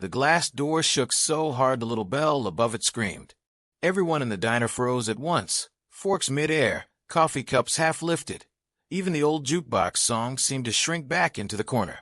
The glass door shook so hard the little bell above it screamed. Everyone in the diner froze at once, forks mid-air, coffee cups half lifted. Even the old jukebox song seemed to shrink back into the corner.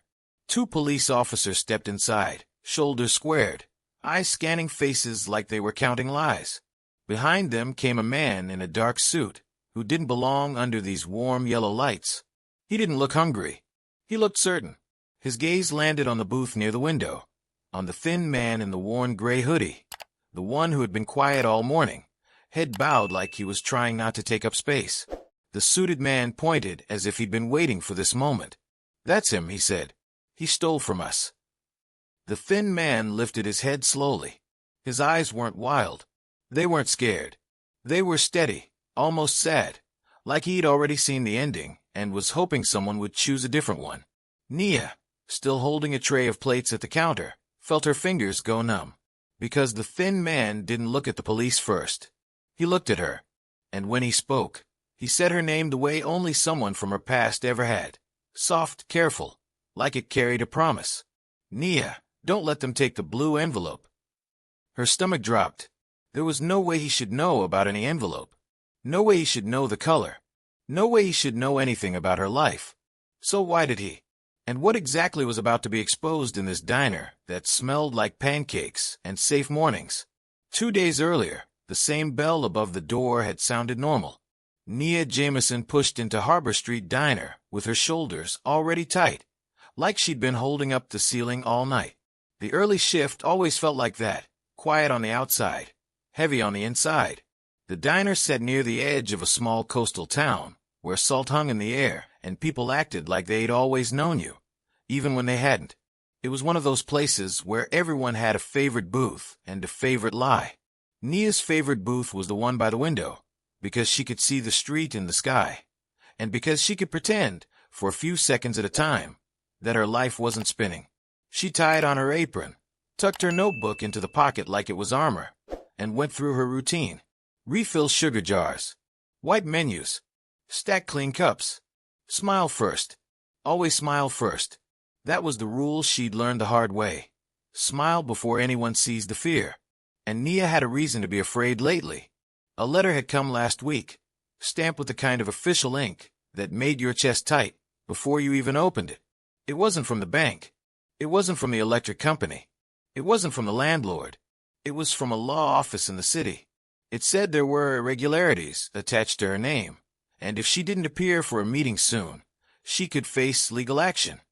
Two police officers stepped inside, shoulders squared, eyes scanning faces like they were counting lies. Behind them came a man in a dark suit, who didn't belong under these warm yellow lights. He didn't look hungry. He looked certain. His gaze landed on the booth near the window, on the thin man in the worn gray hoodie, the one who had been quiet all morning, head bowed like he was trying not to take up space. The suited man pointed as if he'd been waiting for this moment. "That's him," he said. "He stole from us." The thin man lifted his head slowly. His eyes weren't wild. They weren't scared. They were steady, almost sad, like he'd already seen the ending and was hoping someone would choose a different one. Nia, still holding a tray of plates at the counter, felt her fingers go numb, because the thin man didn't look at the police first. He looked at her, and when he spoke, he said her name the way only someone from her past ever had. Soft, careful, like it carried a promise. "Nia, don't let them take the blue envelope." Her stomach dropped. There was no way he should know about any envelope. No way he should know the color. No way he should know anything about her life. So why did he? And what exactly was about to be exposed in this diner that smelled like pancakes and safe mornings? 2 days earlier, the same bell above the door had sounded normal. Nia Jameson pushed into Harbor Street Diner with her shoulders already tight, like she'd been holding up the ceiling all night. The early shift always felt like that, quiet on the outside, heavy on the inside. The diner sat near the edge of a small coastal town, where salt hung in the air and people acted like they'd always known you, even when they hadn't. It was one of those places where everyone had a favorite booth and a favorite lie. Nia's favorite booth was the one by the window, because she could see the street and the sky, and because she could pretend, for a few seconds at a time, that her life wasn't spinning. She tied on her apron, tucked her notebook into the pocket like it was armor, and went through her routine. Refill sugar jars, wipe menus, stack clean cups. Smile first. Always smile first. That was the rule she'd learned the hard way. Smile before anyone sees the fear. And Nia had a reason to be afraid lately. A letter had come last week, stamped with the kind of official ink that made your chest tight before you even opened it. It wasn't from the bank. It wasn't from the electric company. It wasn't from the landlord. It was from a law office in the city. It said there were irregularities attached to her name, and if she didn't appear for a meeting soon, she could face legal action.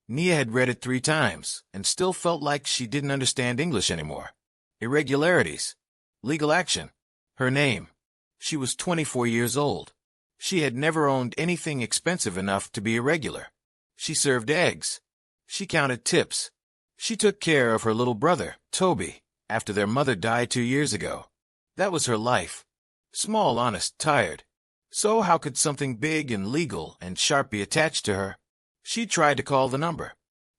Nia had read it 3 times and still felt like she didn't understand English anymore. Irregularities. Legal action. Her name. She was 24 years old. She had never owned anything expensive enough to be irregular. She served eggs. She counted tips. She took care of her little brother, Toby, after their mother died 2 years ago. That was her life. Small, honest, tired. So how could something big and legal and sharp be attached to her? She tried to call the number.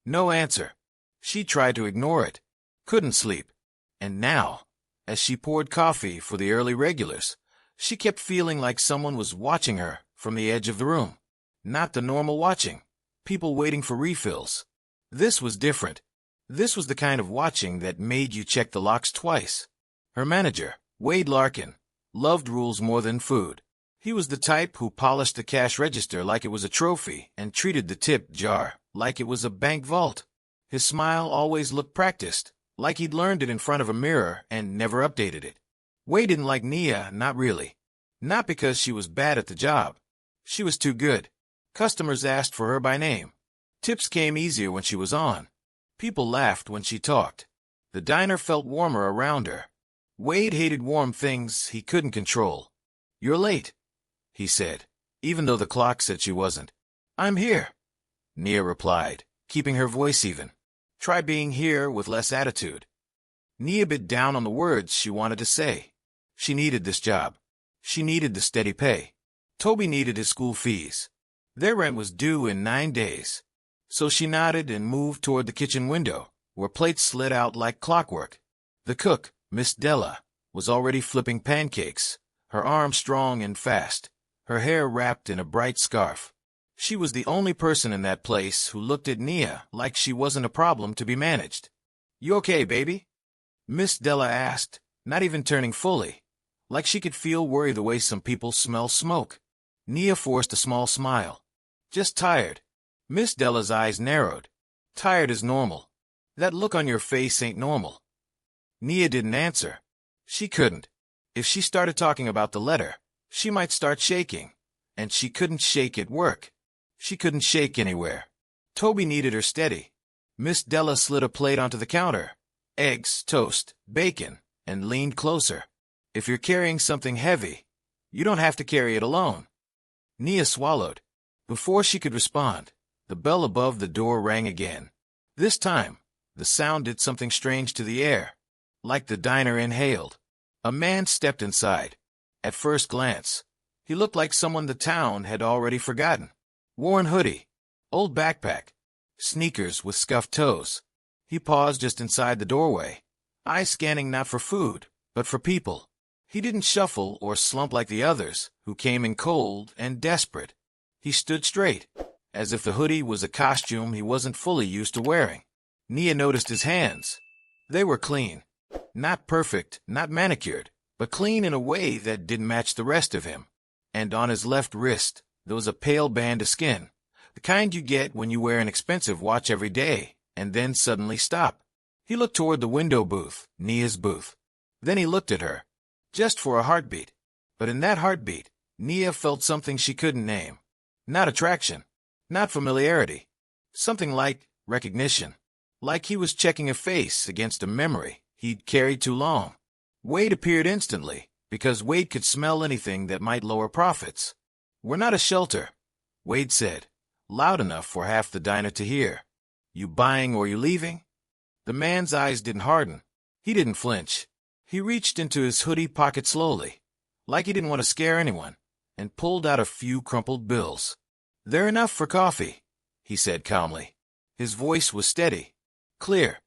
No answer. She tried to ignore it. Couldn't sleep. And now, as she poured coffee for the early regulars, she kept feeling like someone was watching her from the edge of the room. Not the normal watching. People waiting for refills. This was different. This was the kind of watching that made you check the locks twice. Her manager, Wade Larkin, loved rules more than food. He was the type who polished the cash register like it was a trophy and treated the tip jar like it was a bank vault. His smile always looked practiced, like he'd learned it in front of a mirror and never updated it. Wade didn't like Nia, not really. Not because she was bad at the job. She was too good. Customers asked for her by name. Tips came easier when she was on. People laughed when she talked. The diner felt warmer around her. Wade hated warm things he couldn't control. "You're late," he said, even though the clock said she wasn't. "I'm here," Nia replied, keeping her voice even. "Try being here with less attitude." Nia bit down on the words she wanted to say. She needed this job. She needed the steady pay. Toby needed his school fees. Their rent was due in 9 days. So she nodded and moved toward the kitchen window, where plates slid out like clockwork. The cook, Miss Della, was already flipping pancakes, her arms strong and fast, her hair wrapped in a bright scarf. She was the only person in that place who looked at Nia like she wasn't a problem to be managed. You okay, baby? Miss Della asked, not even turning fully, like she could feel worry the way some people smell smoke. Nia forced a small smile. Just tired. Miss Della's eyes narrowed. Tired is normal. That look on your face ain't normal. Nia didn't answer. She couldn't. If she started talking about the letter, she might start shaking. And she couldn't shake at work. She couldn't shake anywhere. Toby needed her steady. Miss Della slid a plate onto the counter. Eggs, toast, bacon, and leaned closer. If you're carrying something heavy, you don't have to carry it alone. Nia swallowed. Before she could respond, the bell above the door rang again. This time, the sound did something strange to the air. Like the diner inhaled. A man stepped inside. At first glance, he looked like someone the town had already forgotten. Worn hoodie, old backpack, sneakers with scuffed toes. He paused just inside the doorway, eyes scanning not for food, but for people. He didn't shuffle or slump like the others, who came in cold and desperate. He stood straight, as if the hoodie was a costume he wasn't fully used to wearing. Nia noticed his hands. They were clean. Not perfect, not manicured, but clean in a way that didn't match the rest of him. And on his left wrist, there was a pale band of skin, the kind you get when you wear an expensive watch every day, and then suddenly stop. He looked toward the window booth, Nia's booth. Then he looked at her, just for a heartbeat. But in that heartbeat, Nia felt something she couldn't name. Not attraction, not familiarity. Something like recognition. Like he was checking a face against a memory he'd carried too long. Wade appeared instantly, because Wade could smell anything that might lower profits. We're not a shelter, Wade said, loud enough for half the diner to hear. You buying or you leaving? The man's eyes didn't harden. He didn't flinch. He reached into his hoodie pocket slowly, like he didn't want to scare anyone, and pulled out a few crumpled bills. They're enough for coffee, he said calmly. His voice was steady, clear,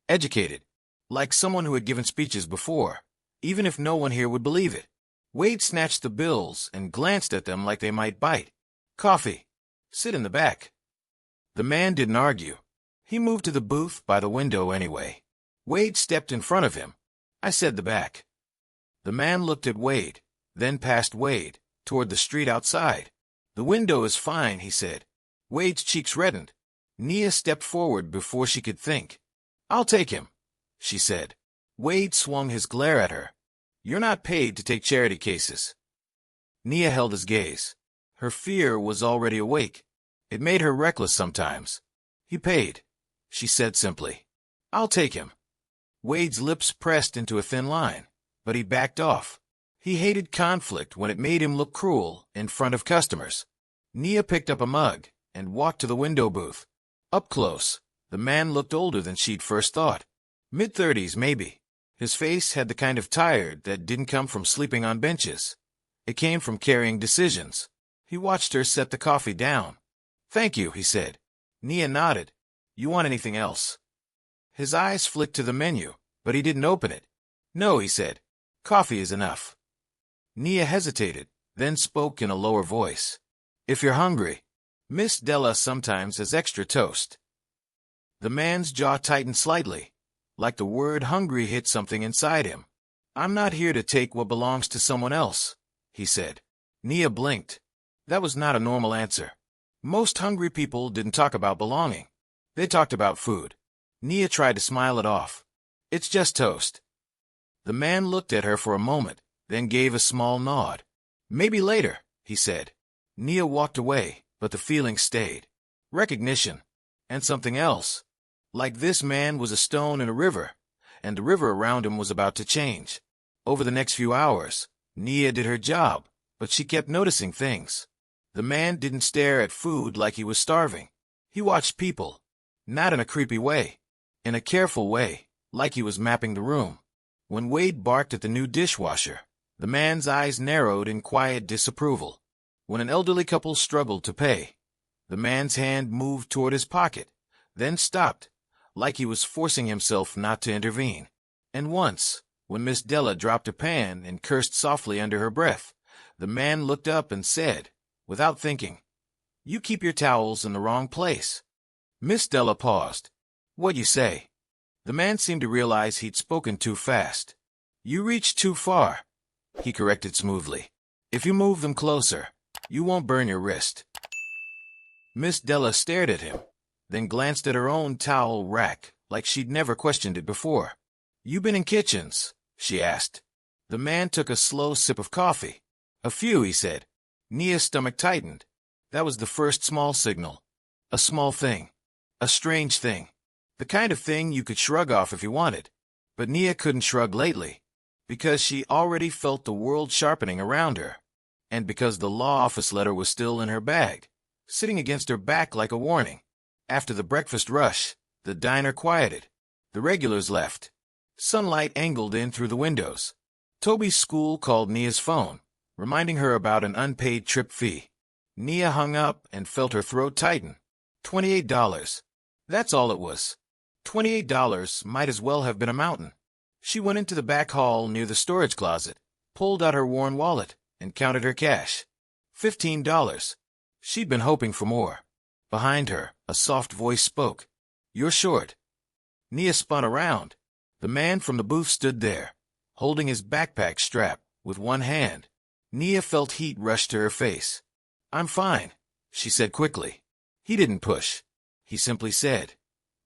educated, like someone who had given speeches before, even if no one here would believe it. Wade snatched the bills and glanced at them like they might bite. Coffee. Sit in the back. The man didn't argue. He moved to the booth by the window anyway. Wade stepped in front of him. I said the back. The man looked at Wade, then past Wade, toward the street outside. The window is fine, he said. Wade's cheeks reddened. Nia stepped forward before she could think. I'll take him, she said. Wade swung his glare at her. You're not paid to take charity cases. Nia held his gaze. Her fear was already awake. It made her reckless sometimes. He paid, she said simply. I'll take him. Wade's lips pressed into a thin line, but he backed off. He hated conflict when it made him look cruel in front of customers. Nia picked up a mug and walked to the window booth. Up close, the man looked older than she'd first thought. Mid-30s, maybe. His face had the kind of tired that didn't come from sleeping on benches. It came from carrying decisions. He watched her set the coffee down. Thank you, he said. Nia nodded. You want anything else? His eyes flicked to the menu, but he didn't open it. No, he said. Coffee is enough. Nia hesitated, then spoke in a lower voice. If you're hungry, Miss Della sometimes has extra toast. The man's jaw tightened slightly, like the word hungry hit something inside him. I'm not here to take what belongs to someone else, he said. Nia blinked. That was not a normal answer. Most hungry people didn't talk about belonging. They talked about food. Nia tried to smile it off. It's just toast. The man looked at her for a moment, then gave a small nod. Maybe later, he said. Nia walked away, but the feeling stayed. Recognition. And something else. Like this man was a stone in a river, and the river around him was about to change. Over the next few hours, Nia did her job, but she kept noticing things. The man didn't stare at food like he was starving. He watched people. Not in a creepy way. In a careful way, like he was mapping the room. When Wade barked at the new dishwasher, the man's eyes narrowed in quiet disapproval. When an elderly couple struggled to pay, the man's hand moved toward his pocket, then stopped, like he was forcing himself not to intervene. And once, when Miss Della dropped a pan and cursed softly under her breath, the man looked up and said, without thinking, You keep your towels in the wrong place. Miss Della paused. What you say? The man seemed to realize he'd spoken too fast. You reached too far, he corrected smoothly. If you move them closer, you won't burn your wrist. Miss Della stared at him, then glanced at her own towel rack like she'd never questioned it before. You been in kitchens? She asked. The man took a slow sip of coffee. A few, he said. Nia's stomach tightened. That was the first small signal. A small thing. A strange thing. The kind of thing you could shrug off if you wanted. But Nia couldn't shrug lately, because she already felt the world sharpening around her, and because the law office letter was still in her bag, sitting against her back like a warning. After the breakfast rush, the diner quieted. The regulars left. Sunlight angled in through the windows. Toby's school called Nia's phone, reminding her about an unpaid trip fee. Nia hung up and felt her throat tighten. $28. That's all it was. $28 might as well have been a mountain. She went into the back hall near the storage closet, pulled out her worn wallet, and counted her cash. $15. She'd been hoping for more. Behind her, a soft voice spoke. You're short. Nia spun around. The man from the booth stood there, holding his backpack strap with one hand. Nia felt heat rush to her face. I'm fine, she said quickly. He didn't push. He simply said,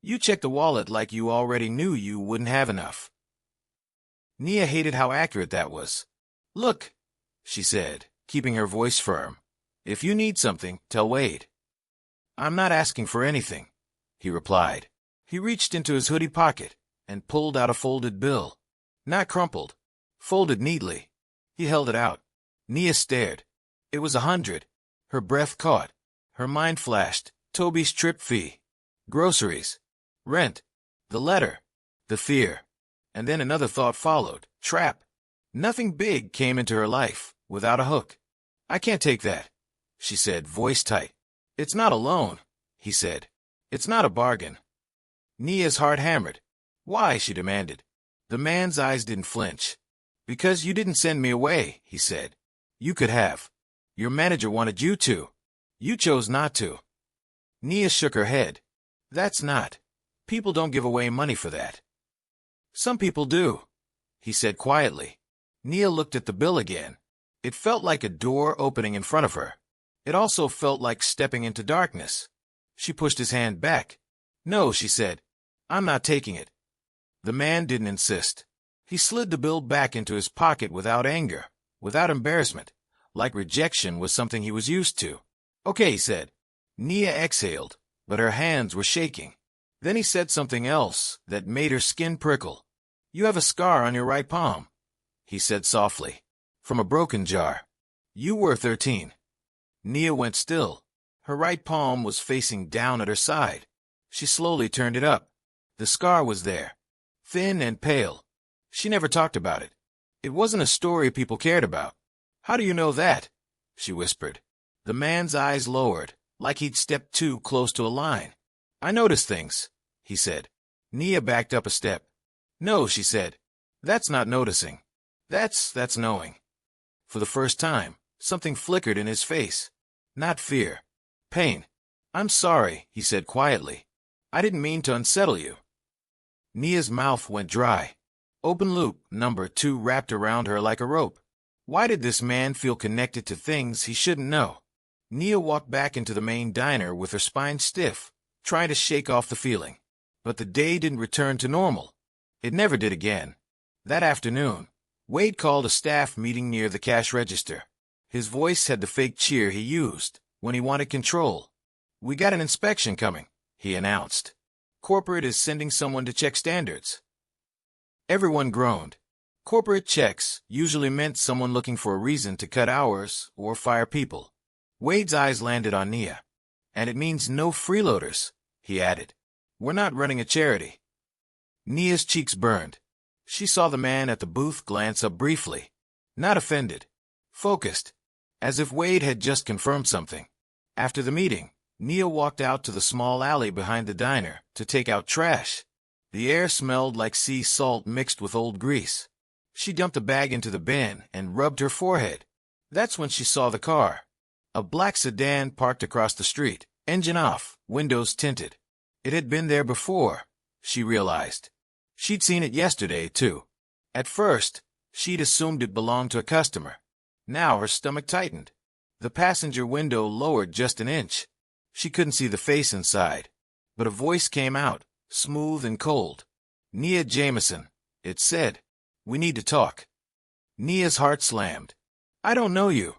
You checked the wallet like you already knew you wouldn't have enough. Nia hated how accurate that was. Look, she said, keeping her voice firm. If you need something, tell Wade. I'm not asking for anything, he replied. He reached into his hoodie pocket and pulled out a folded bill. Not crumpled, folded neatly. He held it out. Nia stared. It was 100. Her breath caught. Her mind flashed. Toby's trip fee. Groceries. Rent. The letter. The fear. And then another thought followed. Trap. Nothing big came into her life without a hook. I can't take that, she said, voice tight. It's not a loan, he said. It's not a bargain. Nia's heart hammered. Why? She demanded. The man's eyes didn't flinch. Because you didn't send me away, he said. You could have. Your manager wanted you to. You chose not to. Nia shook her head. That's not. People don't give away money for that. Some people do, he said quietly. Nia looked at the bill again. It felt like a door opening in front of her. It also felt like stepping into darkness. She pushed his hand back. No, she said. I'm not taking it. The man didn't insist. He slid the bill back into his pocket without anger, without embarrassment, like rejection was something he was used to. Okay, he said. Nia exhaled, but her hands were shaking. Then he said something else that made her skin prickle. You have a scar on your right palm, he said softly, from a broken jar. You were 13. Nia went still. Her right palm was facing down at her side. She slowly turned it up. The scar was there, thin and pale. She never talked about it. It wasn't a story people cared about. How do you know that? She whispered. The man's eyes lowered, like he'd stepped too close to a line. I notice things, he said. Nia backed up a step. No, she said. That's not noticing. That's knowing. For the first time, something flickered in his face. Not fear. Pain. I'm sorry, he said quietly. I didn't mean to unsettle you. Nia's mouth went dry. Open loop, number 2 wrapped around her like a rope. Why did this man feel connected to things he shouldn't know? Nia walked back into the main diner with her spine stiff, trying to shake off the feeling. But the day didn't return to normal. It never did again. That afternoon, Wade called a staff meeting near the cash register. His voice had the fake cheer he used when he wanted control. We got an inspection coming, he announced. Corporate is sending someone to check standards. Everyone groaned. Corporate checks usually meant someone looking for a reason to cut hours or fire people. Wade's eyes landed on Nia. And it means no freeloaders, he added. We're not running a charity. Nia's cheeks burned. She saw the man at the booth glance up briefly. Not offended. Focused. As if Wade had just confirmed something. After the meeting, Nia walked out to the small alley behind the diner to take out trash. The air smelled like sea salt mixed with old grease. She dumped a bag into the bin and rubbed her forehead. That's when she saw the car. A black sedan parked across the street, engine off, windows tinted. It had been there before, she realized. She'd seen it yesterday, too. At first, she'd assumed it belonged to a customer. Now her stomach tightened. The passenger window lowered just an inch. She couldn't see the face inside. But a voice came out, smooth and cold. "Nia Jameson," it said. "We need to talk." Nia's heart slammed. "I don't know you,"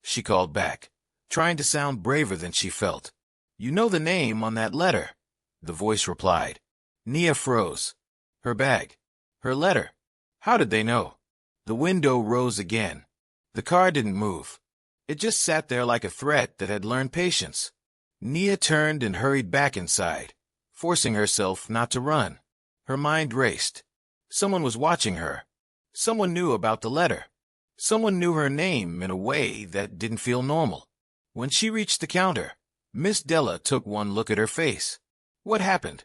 she called back, trying to sound braver than she felt. "You know the name on that letter," the voice replied. Nia froze. Her bag. Her letter. How did they know? The window rose again. The car didn't move. It just sat there like a threat that had learned patience. Nia turned and hurried back inside, forcing herself not to run. Her mind raced. Someone was watching her. Someone knew about the letter. Someone knew her name in a way that didn't feel normal. When she reached the counter, Miss Della took one look at her face. "What happened?"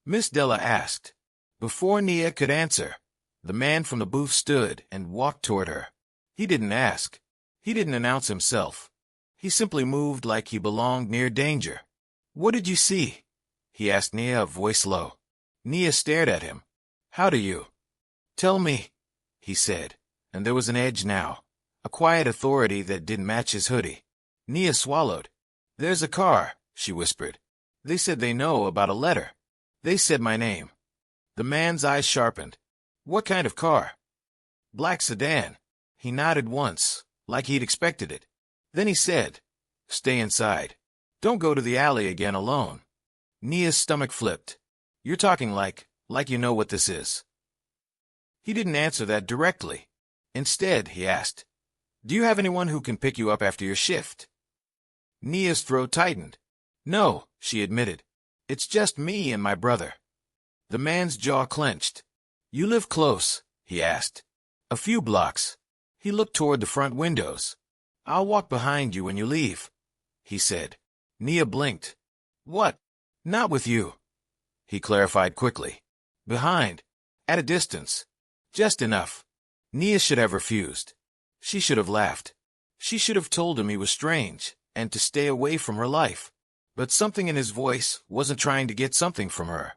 Miss Della asked. Before Nia could answer, the man from the booth stood and walked toward her. He didn't ask. He didn't announce himself. He simply moved like he belonged near danger. "What did you see?" he asked Nia, a voice low. Nia stared at him. "How do you?" "Tell me," he said, and there was an edge now, a quiet authority that didn't match his hoodie. Nia swallowed. "There's a car," she whispered. "They said they know about a letter. They said my name." The man's eyes sharpened. "What kind of car?" "Black sedan." He nodded once, like he'd expected it. Then he said, "Stay inside. Don't go to the alley again alone." Nia's stomach flipped. "You're talking like you know what this is." He didn't answer that directly. Instead, he asked, "Do you have anyone who can pick you up after your shift?" Nia's throat tightened. "No," she admitted. "It's just me and my brother." The man's jaw clenched. "You live close?" he asked. "A few blocks." He looked toward the front windows. "I'll walk behind you when you leave," he said. Nia blinked. "What? Not with you," he clarified quickly. "Behind. At a distance. Just enough." Nia should have refused. She should have laughed. She should have told him he was strange and to stay away from her life. But something in his voice wasn't trying to get something from her.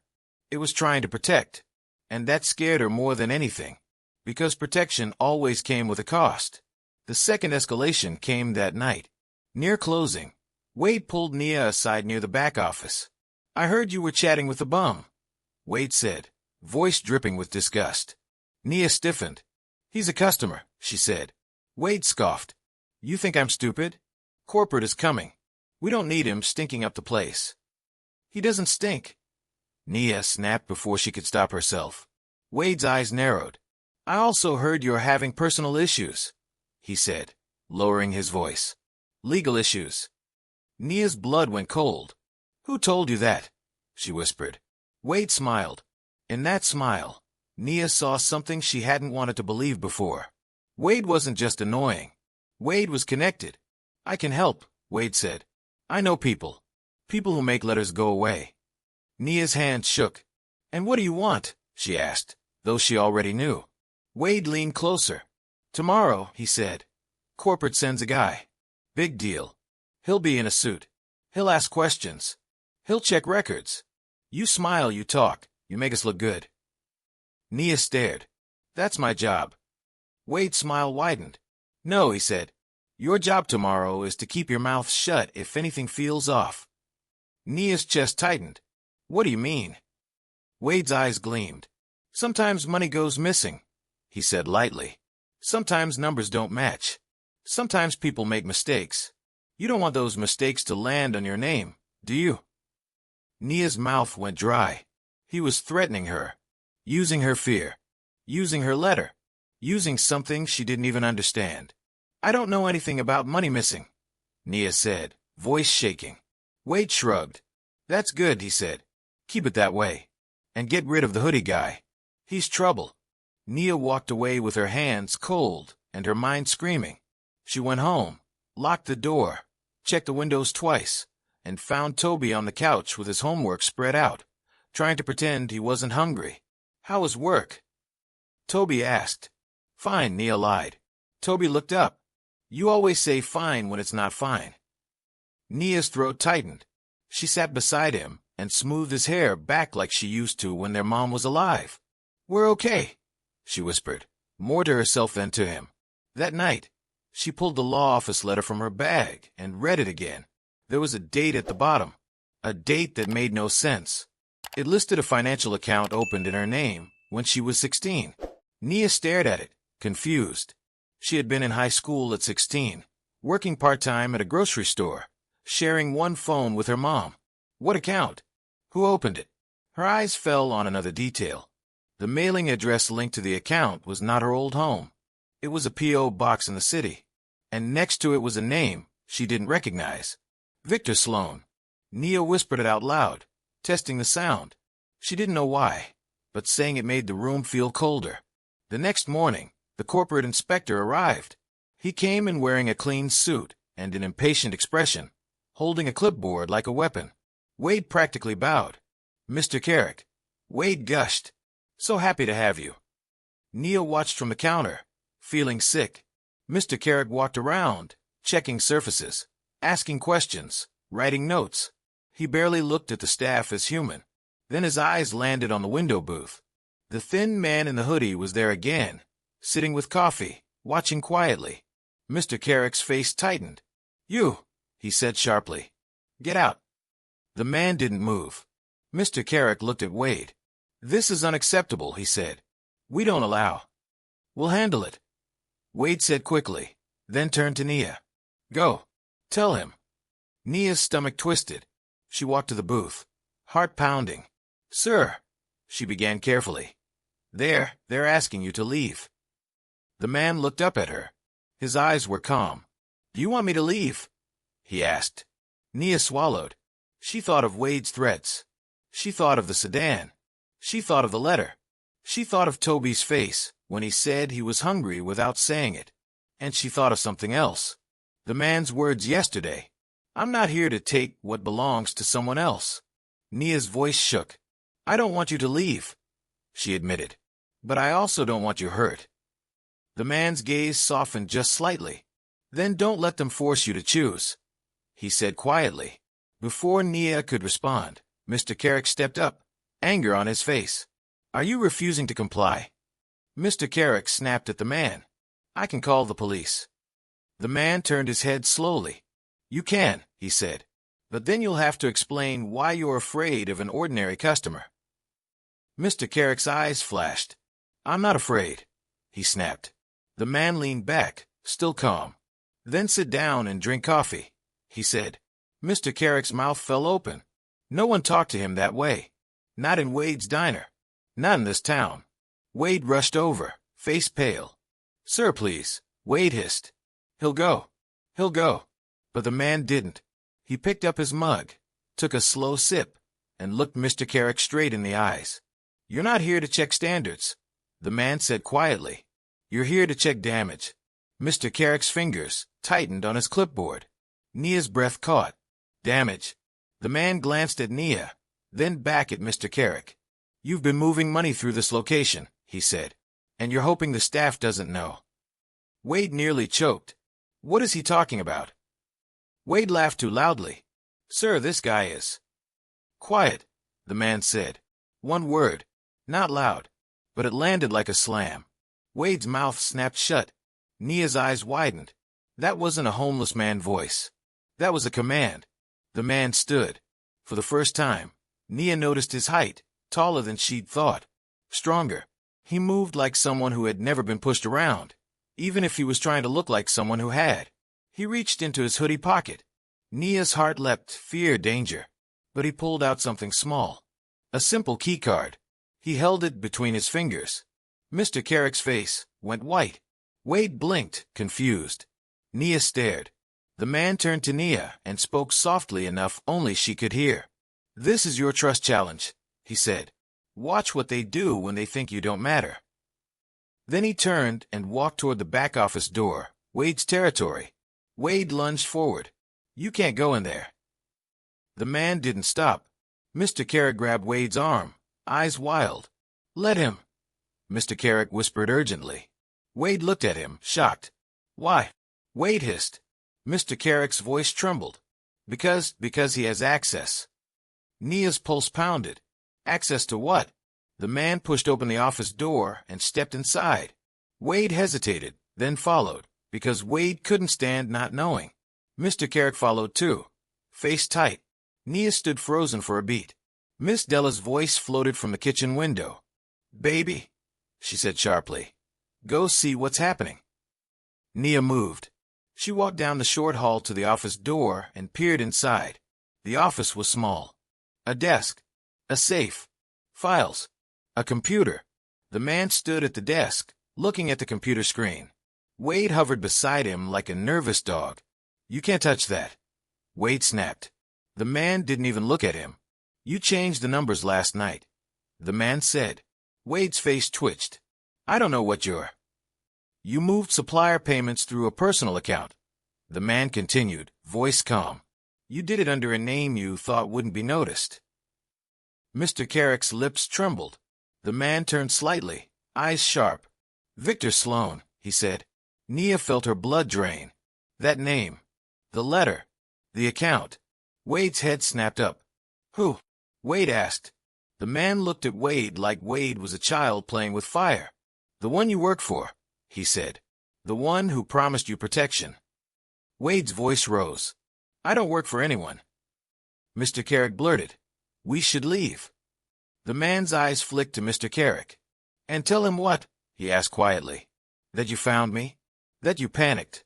It was trying to protect. And that scared her more than anything. Because protection always came with a cost. The second escalation came that night. Near closing, Wade pulled Nia aside near the back office. "I heard you were chatting with the bum," Wade said, voice dripping with disgust. Nia stiffened. "He's a customer," she said. Wade scoffed. "You think I'm stupid? Corporate is coming. We don't need him stinking up the place." "He doesn't stink," Nia snapped before she could stop herself. Wade's eyes narrowed. "I also heard you're having personal issues," he said, lowering his voice. "Legal issues." Nia's blood went cold. "Who told you that?" she whispered. Wade smiled. In that smile, Nia saw something she hadn't wanted to believe before. Wade wasn't just annoying. Wade was connected. "I can help," Wade said. "I know people. People who make letters go away." Nia's hand shook. "And what do you want?" she asked, though she already knew. Wade leaned closer. "Tomorrow," he said, "corporate sends a guy. Big deal. He'll be in a suit. He'll ask questions. He'll check records. You smile, you talk, you make us look good." Nia stared. "That's my job." Wade's smile widened. "No," he said. "Your job tomorrow is to keep your mouth shut if anything feels off." Nia's chest tightened. "What do you mean?" Wade's eyes gleamed. "Sometimes money goes missing," he said lightly. "Sometimes numbers don't match. Sometimes people make mistakes. You don't want those mistakes to land on your name, do you?" Nia's mouth went dry. He was threatening her, using her fear, using her letter, using something she didn't even understand. "I don't know anything about money missing," Nia said, voice shaking. Wade shrugged. "That's good," he said. "Keep it that way. And get rid of the hoodie guy. He's trouble." Nia walked away with her hands cold and her mind screaming. She went home, locked the door, checked the windows twice, and found Toby on the couch with his homework spread out, trying to pretend he wasn't hungry. "How was work?" Toby asked. "Fine," Nia lied. Toby looked up. "You always say fine when it's not fine." Nia's throat tightened. She sat beside him and smoothed his hair back like she used to when their mom was alive. "We're okay," she whispered, more to herself than to him. That night, she pulled the law office letter from her bag and read it again. There was a date at the bottom, a date that made no sense. It listed a financial account opened in her name when she was 16. Nia stared at it, confused. She had been in high school at 16, working part-time at a grocery store, sharing one phone with her mom. What account? Who opened it? Her eyes fell on another detail. The mailing address linked to the account was not her old home. It was a P.O. box in the city, and next to it was a name she didn't recognize. Victor Sloan. Nia whispered it out loud, testing the sound. She didn't know why, but saying it made the room feel colder. The next morning, the corporate inspector arrived. He came in wearing a clean suit and an impatient expression, holding a clipboard like a weapon. Wade practically bowed. "Mr. Carrick." Wade gushed. "So happy to have you." Nia watched from the counter, feeling sick. Mr. Carrick walked around, checking surfaces, asking questions, writing notes. He barely looked at the staff as human. Then his eyes landed on the window booth. The thin man in the hoodie was there again, sitting with coffee, watching quietly. Mr. Carrick's face tightened. "You," he said sharply. "Get out." The man didn't move. Mr. Carrick looked at Wade. "This is unacceptable," he said. "We don't allow." "We'll handle it," Wade said quickly, then turned to Nia. "Go. Tell him." Nia's stomach twisted. She walked to the booth, heart pounding. "Sir," she began carefully. They're asking you to leave." The man looked up at her. His eyes were calm. "Do you want me to leave?" he asked. Nia swallowed. She thought of Wade's threats. She thought of the sedan. She thought of the letter. She thought of Toby's face when he said he was hungry without saying it. And she thought of something else. The man's words yesterday. "I'm not here to take what belongs to someone else." Nia's voice shook. "I don't want you to leave," she admitted. "But I also don't want you hurt." The man's gaze softened just slightly. "Then don't let them force you to choose," he said quietly. Before Nia could respond, Mr. Carrick stepped up, anger on his face. "Are you refusing to comply?" Mr. Carrick snapped at the man. "I can call the police." The man turned his head slowly. "You can," he said, "but then you'll have to explain why you're afraid of an ordinary customer." Mr. Carrick's eyes flashed. "I'm not afraid," he snapped. The man leaned back, still calm. "Then sit down and drink coffee," he said. Mr. Carrick's mouth fell open. No one talked to him that way. Not in Wade's diner. Not in this town. Wade rushed over, face pale. "Sir, please," Wade hissed. He'll go. He'll go." But the man didn't. He picked up his mug, took a slow sip, and looked Mr. Carrick straight in the eyes. "You're not here to check standards," the man said quietly. "You're here to check damage." Mr. Carrick's fingers tightened on his clipboard. Nia's breath caught. "Damage." The man glanced at Nia, then back at Mr. Carrick. "You've been moving money through this location," he said, "and you're hoping the staff doesn't know." Wade nearly choked. "What is he talking about?" Wade laughed too loudly. "Sir, this guy is—" "Quiet," the man said. One word, not loud, but it landed like a slam. Wade's mouth snapped shut. Nia's eyes widened. That wasn't a homeless man voice. That was a command. The man stood. For the first time, Nia noticed his height, taller than she'd thought. Stronger. He moved like someone who had never been pushed around, even if he was trying to look like someone who had. He reached into his hoodie pocket. Nia's heart leapt, fear, danger. But he pulled out something small. A simple keycard. He held it between his fingers. Mr. Carrick's face went white. Wade blinked, confused. Nia stared. The man turned to Nia and spoke softly enough only she could hear. "This is your trust challenge," he said. "Watch what they do when they think you don't matter." Then he turned and walked toward the back office door, Wade's territory. Wade lunged forward. "You can't go in there." The man didn't stop. Mr. Carrick grabbed Wade's arm, eyes wild. "Let him," Mr. Carrick whispered urgently. Wade looked at him, shocked. "Why?" Wade hissed. Mr. Carrick's voice trembled. Because he has access." Nia's pulse pounded. Access to what? The man pushed open the office door and stepped inside. Wade hesitated, then followed, because Wade couldn't stand not knowing. Mr. Carrick followed too, face tight. Nia stood frozen for a beat. Miss Della's voice floated from the kitchen window. "Baby," she said sharply, "go see what's happening." Nia moved. She walked down the short hall to the office door and peered inside. The office was small. A desk, a safe, files, a computer. The man stood at the desk, looking at the computer screen. Wade hovered beside him like a nervous dog. "You can't touch that," Wade snapped. The man didn't even look at him. "You changed the numbers last night," the man said. Wade's face twitched. "I don't know what you're—" "You moved supplier payments through a personal account," the man continued, voice calm. "You did it under a name you thought wouldn't be noticed." Mr. Carrick's lips trembled. The man turned slightly, eyes sharp. "Victor Sloan," he said. Nia felt her blood drain. That name. The letter. The account. Wade's head snapped up. "Who?" Wade asked. The man looked at Wade like Wade was a child playing with fire. "The one you work for," he said. "The one who promised you protection." Wade's voice rose. "I don't work for anyone." Mr. Carrick blurted, "We should leave." The man's eyes flicked to Mr. Carrick. "And tell him what?" he asked quietly. "That you found me? That you panicked?"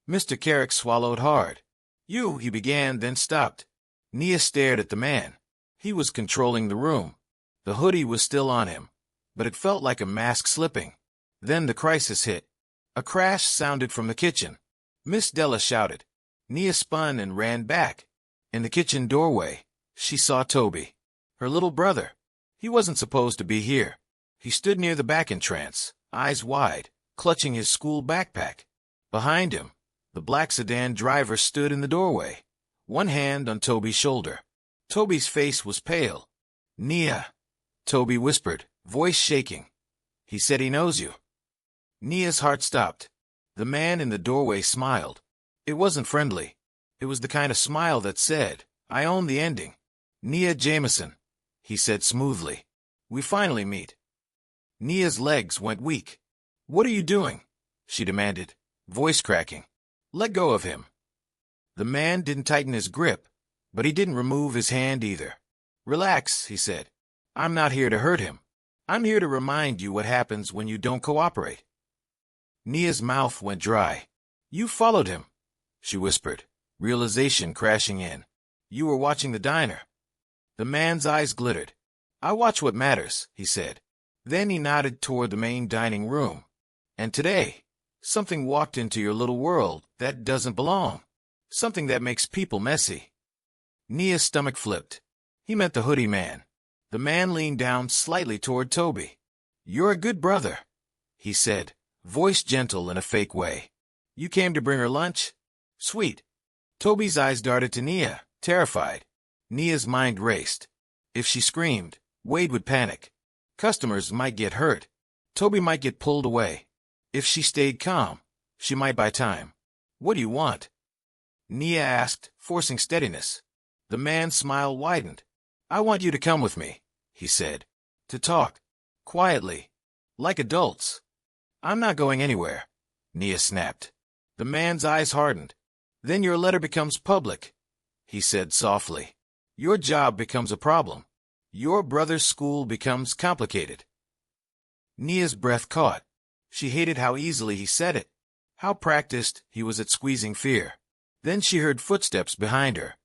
Mr. Carrick swallowed hard. "You," he began, then stopped. Nia stared at the man. He was controlling the room. The hoodie was still on him, but it felt like a mask slipping. Then the crisis hit. A crash sounded from the kitchen. Miss Della shouted. Nia spun and ran back. In the kitchen doorway, she saw Toby, her little brother. He wasn't supposed to be here. He stood near the back entrance, eyes wide, clutching his school backpack. Behind him, the black sedan driver stood in the doorway, one hand on Toby's shoulder. Toby's face was pale. "Nia," Toby whispered, voice shaking. "He said he knows you." Nia's heart stopped. The man in the doorway smiled. It wasn't friendly. It was the kind of smile that said, "I own the ending." "Nia Jameson," he said smoothly. "We finally meet." Nia's legs went weak. "What are you doing?" she demanded, voice cracking. "Let go of him." The man didn't tighten his grip, but he didn't remove his hand either. "Relax," he said. "I'm not here to hurt him. I'm here to remind you what happens when you don't cooperate." Nia's mouth went dry. "You followed him," she whispered, realization crashing in. "You were watching the diner." The man's eyes glittered. "I watch what matters," he said. Then he nodded toward the main dining room. "And today, something walked into your little world that doesn't belong. Something that makes people messy." Nia's stomach flipped. He meant the hoodie man. The man leaned down slightly toward Toby. "You're a good brother," he said, voice gentle in a fake way. "You came to bring her lunch? Sweet." Toby's eyes darted to Nia, terrified. Nia's mind raced. If she screamed, Wade would panic. Customers might get hurt. Toby might get pulled away. If she stayed calm, she might buy time. "What do you want?" Nia asked, forcing steadiness. The man's smile widened. "I want you to come with me," he said. "To talk. Quietly. Like adults." "I'm not going anywhere," Nia snapped. The man's eyes hardened. "Then your letter becomes public," he said softly. "Your job becomes a problem. Your brother's school becomes complicated." Nia's breath caught. She hated how easily he said it, how practiced he was at squeezing fear. Then she heard footsteps behind her.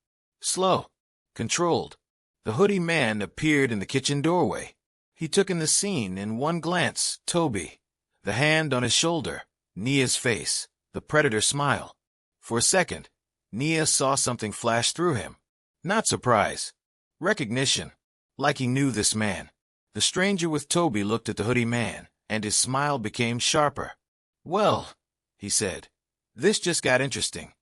Slow, controlled. The hoodie man appeared in the kitchen doorway. He took in the scene in one glance. Toby, the hand on his shoulder, Nia's face, the predator smile. For a second, Nia saw something flash through him. Not surprise. Recognition. Like he knew this man. The stranger with Toby looked at the hoodie man, and his smile became sharper. "Well," he said, "this just got interesting."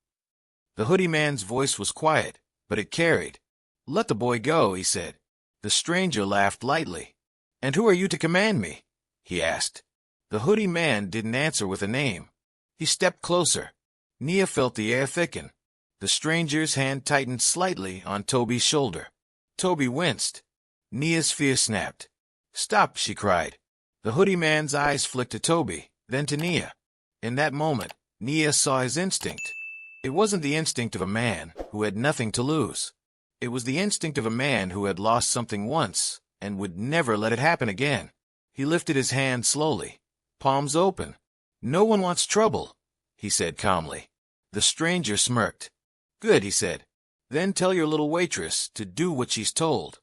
The hoodie man's voice was quiet, but it carried. "Let the boy go," he said. The stranger laughed lightly. "And who are you to command me?" he asked. The hoodie man didn't answer with a name. He stepped closer. Nia felt the air thicken. The stranger's hand tightened slightly on Toby's shoulder. Toby winced. Nia's fear snapped. "Stop," she cried. The hoodie man's eyes flicked to Toby, then to Nia. In that moment, Nia saw his instinct. It wasn't the instinct of a man who had nothing to lose. It was the instinct of a man who had lost something once and would never let it happen again. He lifted his hand slowly, palms open. "No one wants trouble," he said calmly. The stranger smirked. "Good," he said. "Then tell your little waitress to do what she's told."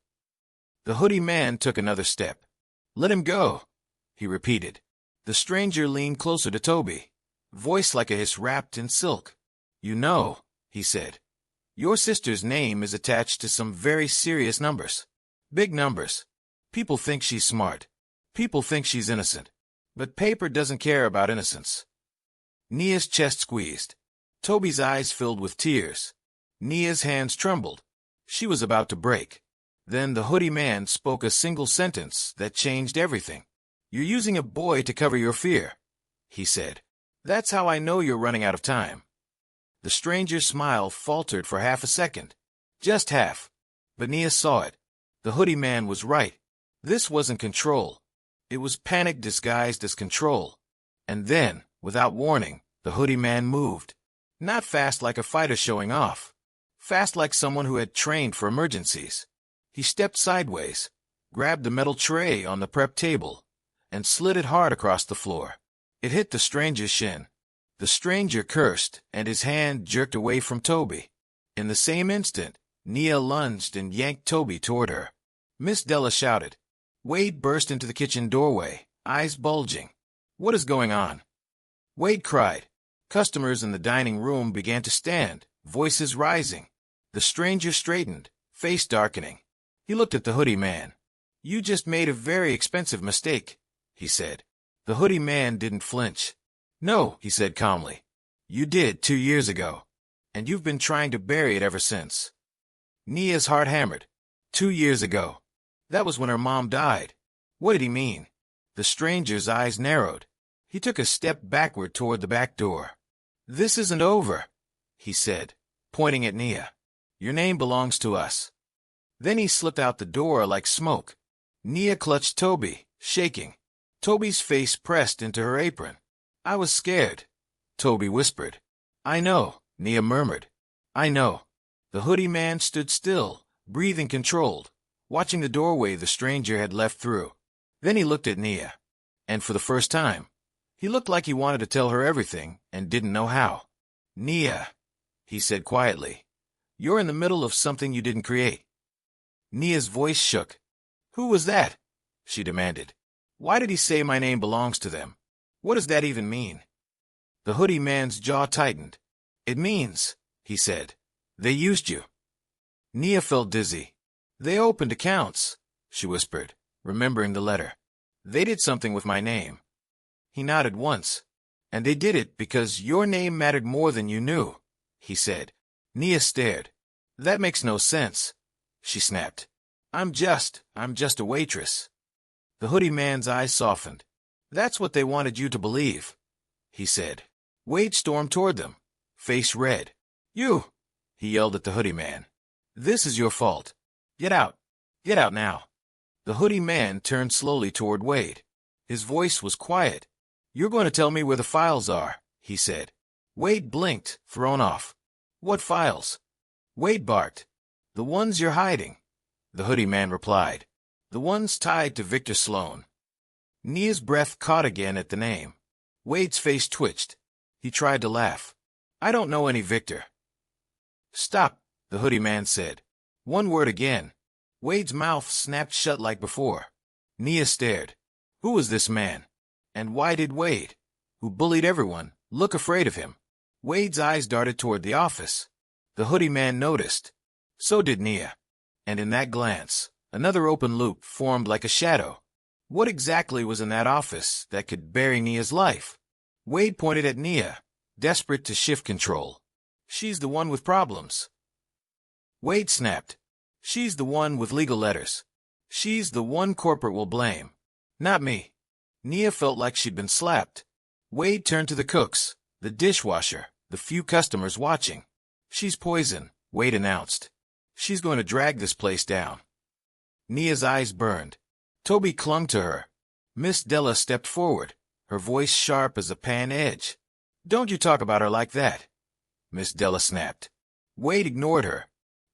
The hoodie man took another step. "Let him go," he repeated. The stranger leaned closer to Toby, voice like a hiss wrapped in silk. "You know," he said, "your sister's name is attached to some very serious numbers. Big numbers. People think she's smart. People think she's innocent. But paper doesn't care about innocence." Nia's chest squeezed. Toby's eyes filled with tears. Nia's hands trembled. She was about to break. Then the hoodie man spoke a single sentence that changed everything. "You're using a boy to cover your fear," he said. "That's how I know you're running out of time." The stranger's smile faltered for half a second. Just half. But Nia saw it. The hoodie man was right. This wasn't control. It was panic disguised as control. And then, without warning, the hoodie man moved. Not fast like a fighter showing off. Fast like someone who had trained for emergencies. He stepped sideways, grabbed the metal tray on the prep table, and slid it hard across the floor. It hit the stranger's shin. The stranger cursed, and his hand jerked away from Toby. In the same instant, Nia lunged and yanked Toby toward her. Miss Della shouted. Wade burst into the kitchen doorway, eyes bulging. "What is going on?" Wade cried. Customers in the dining room began to stand, voices rising. The stranger straightened, face darkening. He looked at the hoodie man. "You just made a very expensive mistake," he said. The hoodie man didn't flinch. "No," he said calmly. "You did 2 years ago, and you've been trying to bury it ever since." Nia's heart hammered. 2 years ago. That was when her mom died. What did he mean? The stranger's eyes narrowed. He took a step backward toward the back door. "This isn't over," he said, pointing at Nia. "Your name belongs to us." Then he slipped out the door like smoke. Nia clutched Toby, shaking. Toby's face pressed into her apron. "I was scared," Toby whispered. "I know," Nia murmured. "I know." The hoodie man stood still, breathing controlled, watching the doorway the stranger had left through. Then he looked at Nia. And for the first time, he looked like he wanted to tell her everything and didn't know how. "Nia," he said quietly, "you're in the middle of something you didn't create." Nia's voice shook. "Who was that?" she demanded. "Why did he say my name belongs to them? What does that even mean?" The hoodie man's jaw tightened. "It means," he said, "they used you." Nia felt dizzy. "They opened accounts," she whispered, remembering the letter. "They did something with my name." He nodded once. "And they did it because your name mattered more than you knew," he said. Nia stared. "That makes no sense," she snapped. I'm just a waitress." The hoodie man's eyes softened. "That's what they wanted you to believe," he said. Wade stormed toward them, face red. "You!" he yelled at the hoodie man. "This is your fault. Get out. Get out now." The hoodie man turned slowly toward Wade. His voice was quiet. "You're going to tell me where the files are," he said. Wade blinked, thrown off. "What files?" Wade barked. "The ones you're hiding," the hoodie man replied. "The ones tied to Victor Sloan." Nia's breath caught again at the name. Wade's face twitched. He tried to laugh. "I don't know any Victor." "Stop," the hoodie man said. "One word again." Wade's mouth snapped shut like before. Nia stared. Who was this man? And why did Wade, who bullied everyone, look afraid of him? Wade's eyes darted toward the office. The hoodie man noticed. So did Nia. And in that glance, another open loop formed like a shadow. What exactly was in that office that could bury Nia's life? Wade pointed at Nia, desperate to shift control. "She's the one with problems." Wade snapped. "She's the one with legal letters. She's the one corporate will blame. Not me." Nia felt like she'd been slapped. Wade turned to the cooks, the dishwasher, the few customers watching. "She's poison," Wade announced. "She's going to drag this place down." Nia's eyes burned. Toby clung to her. Miss Della stepped forward, her voice sharp as a pan edge. "Don't you talk about her like that," Miss Della snapped. Wade ignored her.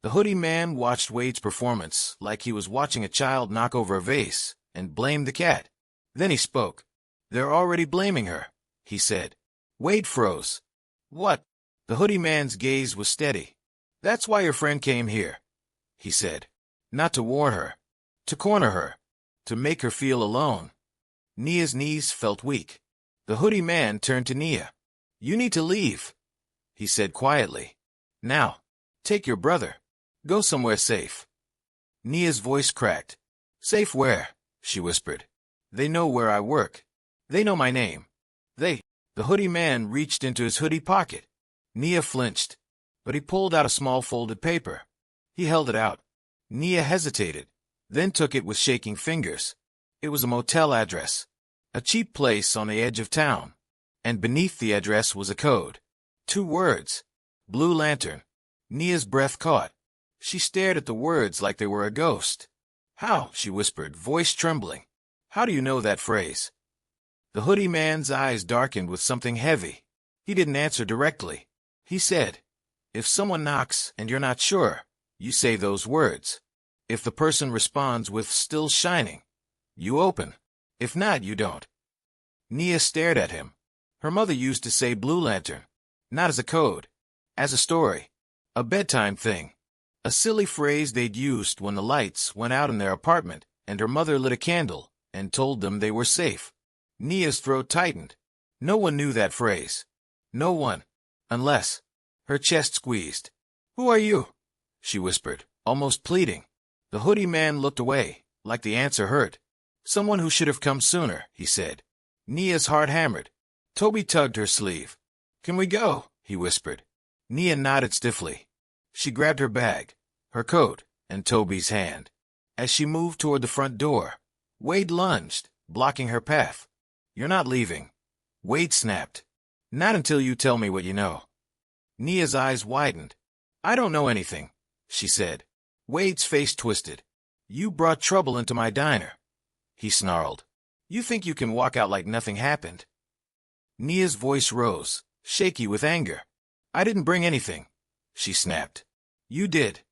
The hoodie man watched Wade's performance like he was watching a child knock over a vase, and blamed the cat. Then he spoke. "They're already blaming her," he said. Wade froze. "What?" The hoodie man's gaze was steady. "That's why your friend came here," he said. "Not to warn her. To corner her. To make her feel alone." Nia's knees felt weak. The hoodie man turned to Nia. "You need to leave," he said quietly. "Now. Take your brother. Go somewhere safe." Nia's voice cracked. "Safe where?" she whispered. "They know where I work. They know my name. The hoodie man reached into his hoodie pocket. Nia flinched, but he pulled out a small folded paper. He held it out. Nia hesitated, then took it with shaking fingers. It was a motel address, a cheap place on the edge of town, and beneath the address was a code. 2 words. Blue Lantern. Nia's breath caught. She stared at the words like they were a ghost. "How?" she whispered, voice trembling. "How do you know that phrase?" The hoodie man's eyes darkened with something heavy. He didn't answer directly. He said, "If someone knocks and you're not sure, you say those words. If the person responds with 'still shining,' you open. If not, you don't." Nia stared at him. Her mother used to say Blue Lantern, not as a code, as a story, a bedtime thing, a silly phrase they'd used when the lights went out in their apartment and her mother lit a candle and told them they were safe. Nia's throat tightened. No one knew that phrase. No one. Unless. Her chest squeezed. "Who are you?" she whispered, almost pleading. The hoodie man looked away, like the answer hurt. "Someone who should have come sooner," he said. Nia's heart hammered. Toby tugged her sleeve. "Can we go?" he whispered. Nia nodded stiffly. She grabbed her bag, her coat, and Toby's hand. As she moved toward the front door, Wade lunged, blocking her path. "You're not leaving," Wade snapped. "Not until you tell me what you know." Nia's eyes widened. "I don't know anything," she said. Wade's face twisted. "You brought trouble into my diner," he snarled. "You think you can walk out like nothing happened?" Nia's voice rose, shaky with anger. "I didn't bring anything," she snapped. "You did."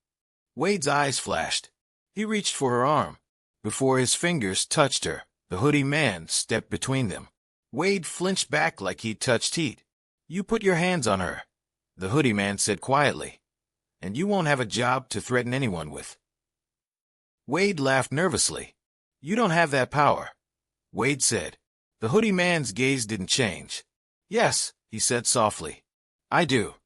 Wade's eyes flashed. He reached for her arm. Before his fingers touched her, the hoodie man stepped between them. Wade flinched back like he'd touched heat. "You put your hands on her," the hoodie man said quietly, "and you won't have a job to threaten anyone with." Wade laughed nervously. "You don't have that power," Wade said. The hoodie man's gaze didn't change. "Yes," he said softly. "I do."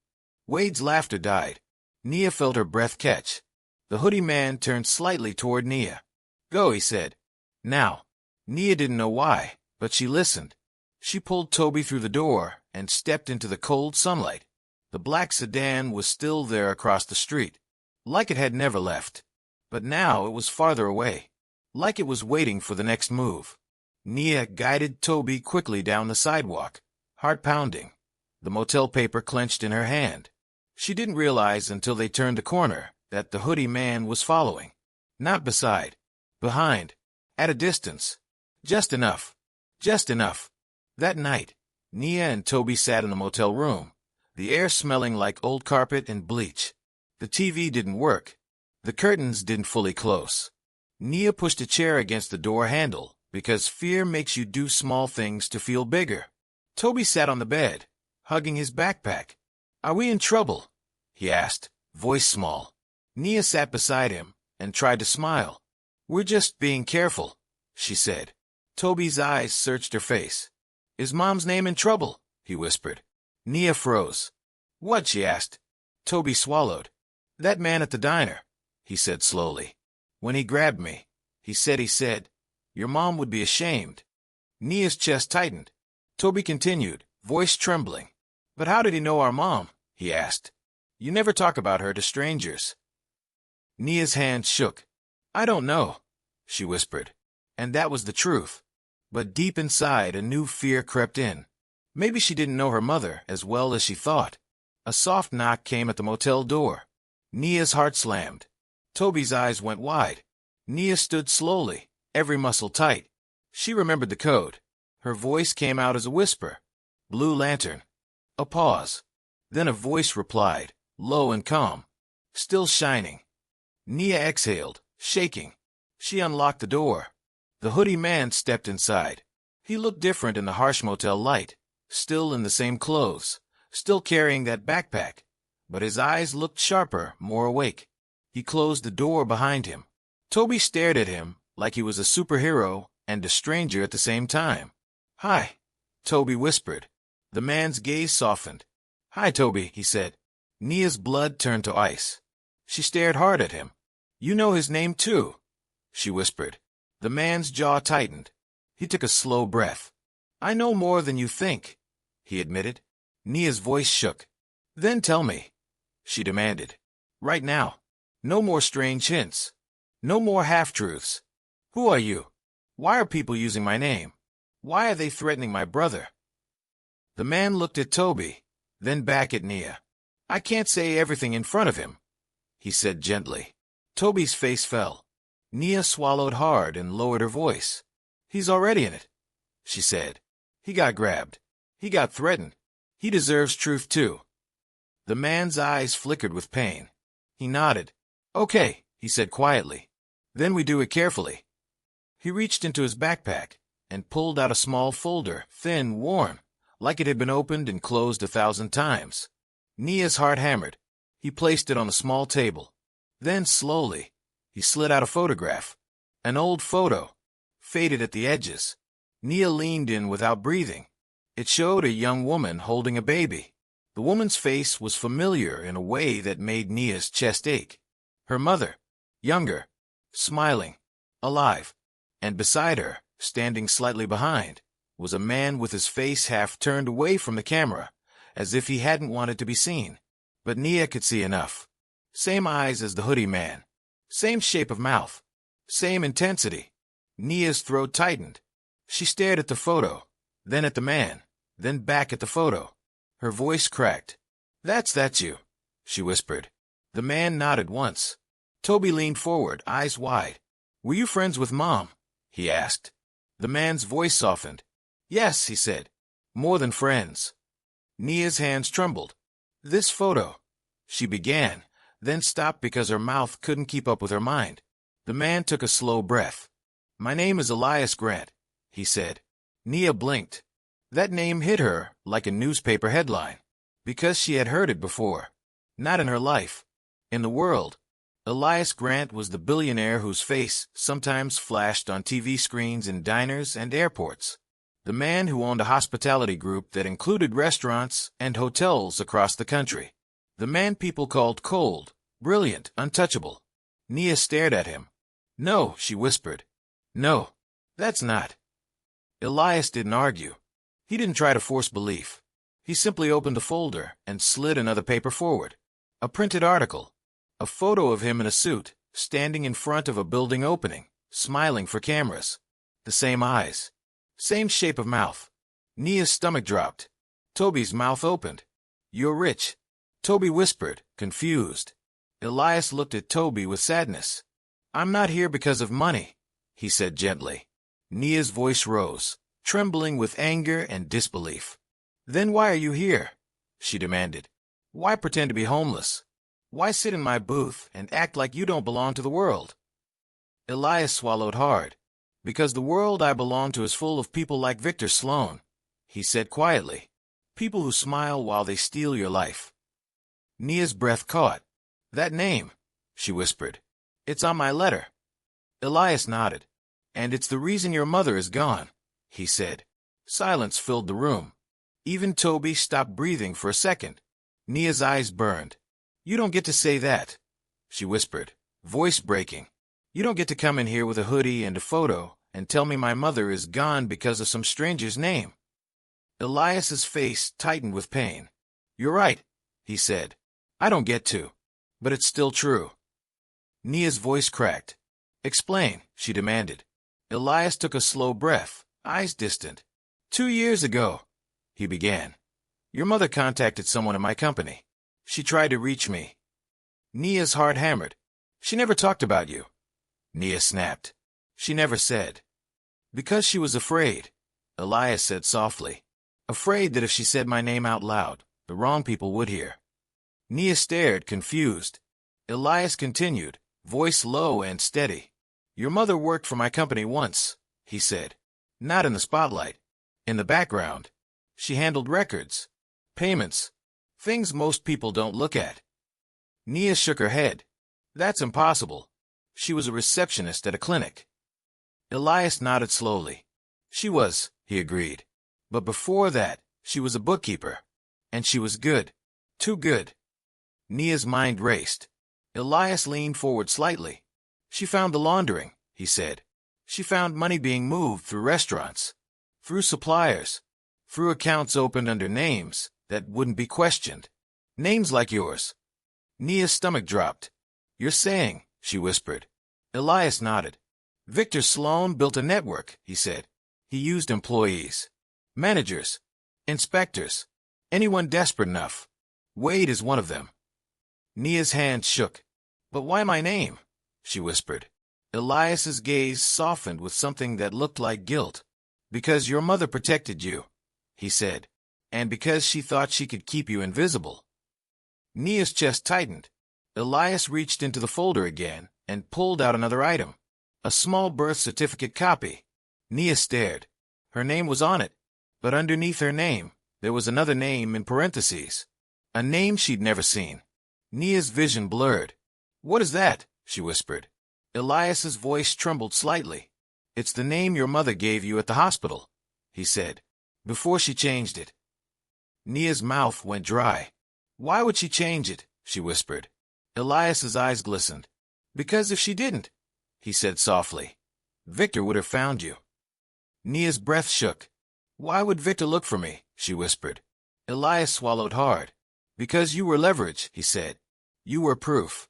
Wade's laughter died. Nia felt her breath catch. The hoodie man turned slightly toward Nia. "Go," he said. "Now." Nia didn't know why, but she listened. She pulled Toby through the door and stepped into the cold sunlight. The black sedan was still there across the street, like it had never left. But now it was farther away, like it was waiting for the next move. Nia guided Toby quickly down the sidewalk, heart pounding, the motel paper clenched in her hand. She didn't realize until they turned the corner that the hoodie man was following. Not beside, behind, at a distance. Just enough. Just enough. That night, Nia and Toby sat in the motel room, the air smelling like old carpet and bleach. The TV didn't work. The curtains didn't fully close. Nia pushed a chair against the door handle because fear makes you do small things to feel bigger. Toby sat on the bed, hugging his backpack. "Are we in trouble?" he asked, voice small. Nia sat beside him and tried to smile. "We're just being careful," she said. Toby's eyes searched her face. "Is Mom's name in trouble?" he whispered. Nia froze. "What?" she asked. Toby swallowed. "That man at the diner," he said slowly. "When he grabbed me, he said, your mom would be ashamed." Nia's chest tightened. Toby continued, voice trembling. "But how did he know our mom?" he asked. "You never talk about her to strangers." Nia's hand shook. "I don't know," she whispered. And that was the truth. But deep inside, a new fear crept in. Maybe she didn't know her mother as well as she thought. A soft knock came at the motel door. Nia's heart slammed. Toby's eyes went wide. Nia stood slowly, every muscle tight. She remembered the code. Her voice came out as a whisper. Blue lantern. A pause. Then a voice replied, low and calm. Still shining. Nia exhaled, shaking. She unlocked the door. The hoodie man stepped inside. He looked different in the harsh motel light, still in the same clothes, still carrying that backpack, but his eyes looked sharper, more awake. He closed the door behind him. Toby stared at him like he was a superhero and a stranger at the same time. "Hi," Toby whispered. The man's gaze softened. "Hi, Toby," he said. Nia's blood turned to ice. She stared hard at him. "You know his name, too," she whispered. The man's jaw tightened. He took a slow breath. "I know more than you think," he admitted. Nia's voice shook. "Then tell me," she demanded. "Right now. No more strange hints. No more half-truths. Who are you? Why are people using my name? Why are they threatening my brother?" The man looked at Toby, then back at Nia. "I can't say everything in front of him," he said gently. Toby's face fell. Nia swallowed hard and lowered her voice. "He's already in it," she said. "He got grabbed. He got threatened. He deserves truth, too." The man's eyes flickered with pain. He nodded. "Okay," he said quietly. "Then we do it carefully." He reached into his backpack and pulled out a small folder, thin, worn, like it had been opened and closed 1,000 times. Nia's heart hammered. He placed it on the small table. Then, slowly, he slid out a photograph. An old photo, faded at the edges. Nia leaned in without breathing. It showed a young woman holding a baby. The woman's face was familiar in a way that made Nia's chest ache. Her mother, younger, smiling, alive. And beside her, standing slightly behind, was a man with his face half turned away from the camera, as if he hadn't wanted to be seen. But Nia could see enough. Same eyes as the hoodie man. Same shape of mouth. Same intensity. Nia's throat tightened. She stared at the photo, then at the man, then back at the photo. Her voice cracked. That's you," she whispered. The man nodded once. Toby leaned forward, eyes wide. "Were you friends with Mom?" he asked. The man's voice softened. "Yes," he said. "More than friends." Nia's hands trembled. "This photo," she began, then stopped because her mouth couldn't keep up with her mind. The man took a slow breath. "My name is Elias Grant," he said. Nia blinked. That name hit her like a newspaper headline, because she had heard it before. Not in her life. In the world. Elias Grant was the billionaire whose face sometimes flashed on TV screens in diners and airports. The man who owned a hospitality group that included restaurants and hotels across the country. The man people called cold, brilliant, untouchable. Nia stared at him. "No," she whispered. "No, that's not." Elias didn't argue. He didn't try to force belief. He simply opened a folder and slid another paper forward. A printed article. A photo of him in a suit, standing in front of a building opening, smiling for cameras. The same eyes. Same shape of mouth. Nia's stomach dropped. Toby's mouth opened. "You're rich," Toby whispered, confused. Elias looked at Toby with sadness. "I'm not here because of money," he said gently. Nia's voice rose, trembling with anger and disbelief. "Then why are you here?" she demanded. "Why pretend to be homeless? Why sit in my booth and act like you don't belong to the world?" Elias swallowed hard. "Because the world I belong to is full of people like Victor Sloan," he said quietly. "People who smile while they steal your life." Nia's breath caught. "That name," she whispered. "It's on my letter." Elias nodded. "And it's the reason your mother is gone," he said. Silence filled the room. Even Toby stopped breathing for a second. Nia's eyes burned. "You don't get to say that," she whispered, voice breaking. "You don't get to come in here with a hoodie and a photo and tell me my mother is gone because of some stranger's name." Elias's face tightened with pain. "You're right," he said. "I don't get to. But it's still true." Nia's voice cracked. "Explain," she demanded. Elias took a slow breath, eyes distant. 2 years ago," he began, "your mother contacted someone in my company. She tried to reach me." Nia's heart hammered. "She never talked about you." Nia snapped. She never said. Because she was afraid, Elias said softly. Afraid that if she said my name out loud, the wrong people would hear. Nia stared, confused. Elias continued, voice low and steady. Your mother worked for my company once, he said. Not in the spotlight. In the background. She handled records, payments, things most people don't look at. Nia shook her head. That's impossible. She was a receptionist at a clinic. Elias nodded slowly. She was, he agreed. But before that, she was a bookkeeper. And she was good. Too good. Nia's mind raced. Elias leaned forward slightly. She found the laundering, he said. She found money being moved through restaurants, through suppliers, through accounts opened under names that wouldn't be questioned. Names like yours. Nia's stomach dropped. You're saying, she whispered. Elias nodded. Victor Sloan built a network, he said. He used employees, managers, inspectors, anyone desperate enough. Wade is one of them. Nia's hand shook. But why my name? She whispered. Elias's gaze softened with something that looked like guilt. Because your mother protected you, he said, and because she thought she could keep you invisible. Nia's chest tightened. Elias reached into the folder again and pulled out another item. A small birth certificate copy. Nia stared. Her name was on it, but underneath her name, there was another name in parentheses. A name she'd never seen. Nia's vision blurred. What is that? She whispered. Elias's voice trembled slightly. It's the name your mother gave you at the hospital, he said, before she changed it. Nia's mouth went dry. Why would she change it? She whispered. Elias's eyes glistened. Because if she didn't, he said softly, Victor would have found you. Nia's breath shook. Why would Victor look for me? She whispered. Elias swallowed hard. Because you were leverage, he said. You were proof.